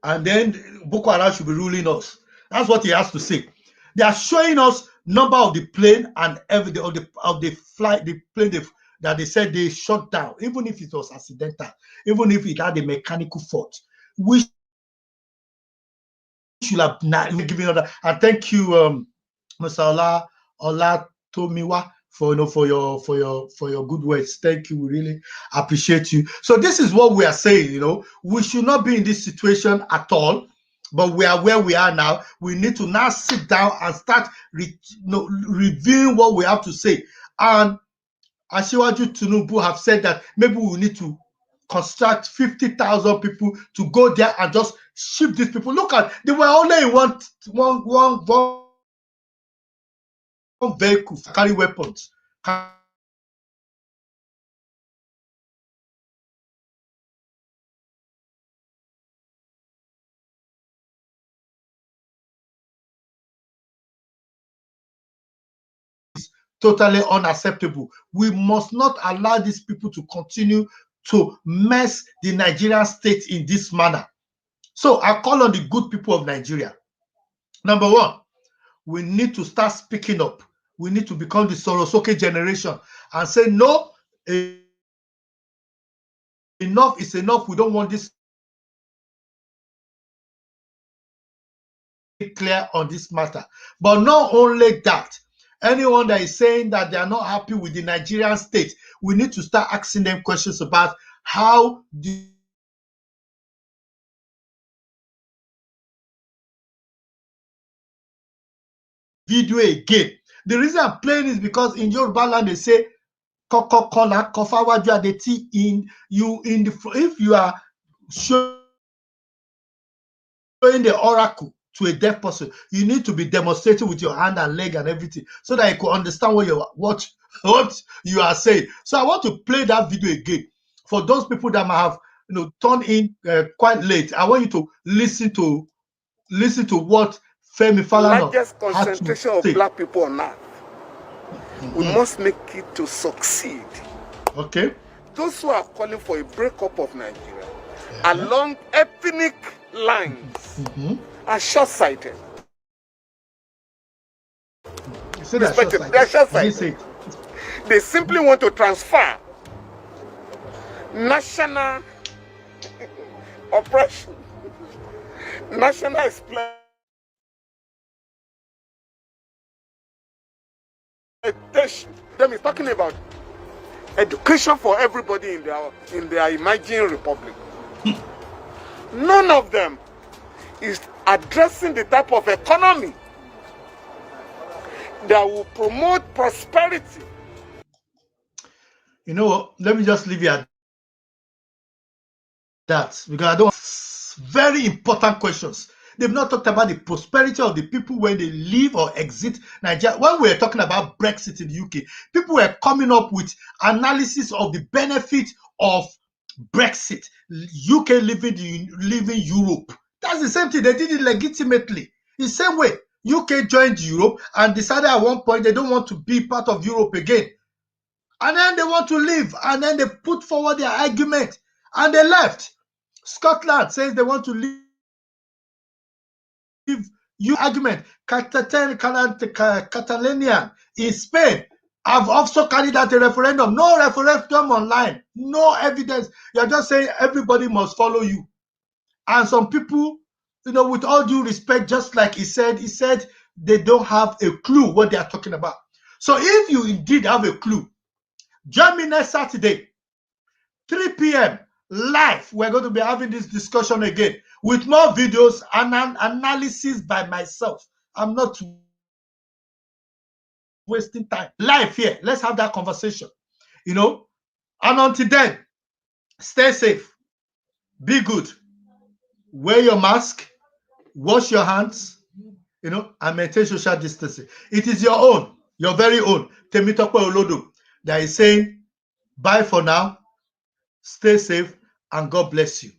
and then Boko Haram should be ruling us? That's what he has to say. They are showing us number of the plane and every of the flight, the plane that they said they shot down, even if it was accidental, even if it had a mechanical fault. We should have not given other. And thank you, Mr. Ola Tomiwa, for your good words. Thank you. We really appreciate you. So this is what we are saying. We should not be in this situation at all, but we are where we are now. We need to now sit down and start reviewing what we have to say. And Asiwaju Tinubu have said that maybe we need to construct 50,000 people to go there and just ship these people. Look at, they were only in one vehicle, carry weapons. Totally unacceptable. We must not allow these people to continue to mess the Nigerian state in this manner. So I call on the good people of Nigeria. Number one, we need to start speaking up. We need to become the Sorosoke generation and say, no, enough is enough. We don't want this. Clear on this matter. But not only that, anyone that is saying that they are not happy with the Nigerian state, we need to start asking them questions about how the video again. The reason I'm playing is because in Yoruba land they say if you are showing the oracle to a deaf person, you need to be demonstrating with your hand and leg and everything so that you can understand what you are saying. So I want to play that video again for those people that might have turn in quite late. I want you to listen to what Femi Falana Largest had to concentration of say. black people on earth. We must make it to succeed. Okay. Those who are calling for a breakup of Nigeria along ethnic lines are short-sighted. They are short-sighted. They simply want to transfer national oppression, national exploitation them is talking about education for everybody in their imagined republic. None of them is addressing the type of economy that will promote prosperity. You know what? Let me just leave you at that, because I don't. Very important questions. They've not talked about the prosperity of the people when they leave or exit Nigeria. When we were talking about Brexit in the UK, people were coming up with analysis of the benefit of Brexit. UK leaving Europe. That's the same thing. They did it legitimately. The same way UK joined Europe and decided at one point they don't want to be part of Europe again. And then they want to leave. And then they put forward their argument and they left. Scotland says they want to leave. You argument. Catalonia in Spain have also carried out a referendum. No referendum online. No evidence. You're just saying everybody must follow you. And some people, with all due respect, just like he said they don't have a clue what they are talking about. So if you indeed have a clue, join me next Saturday, 3 p.m. live. We're going to be having this discussion again with more videos and an analysis by myself. I'm not wasting time. Live here. Let's have that conversation. And until then, stay safe. Be good. Wear your mask. Wash your hands. And maintain social distancing. It is your own, your very own, Temitope Olodo, that is saying bye for now. Stay safe and God bless you.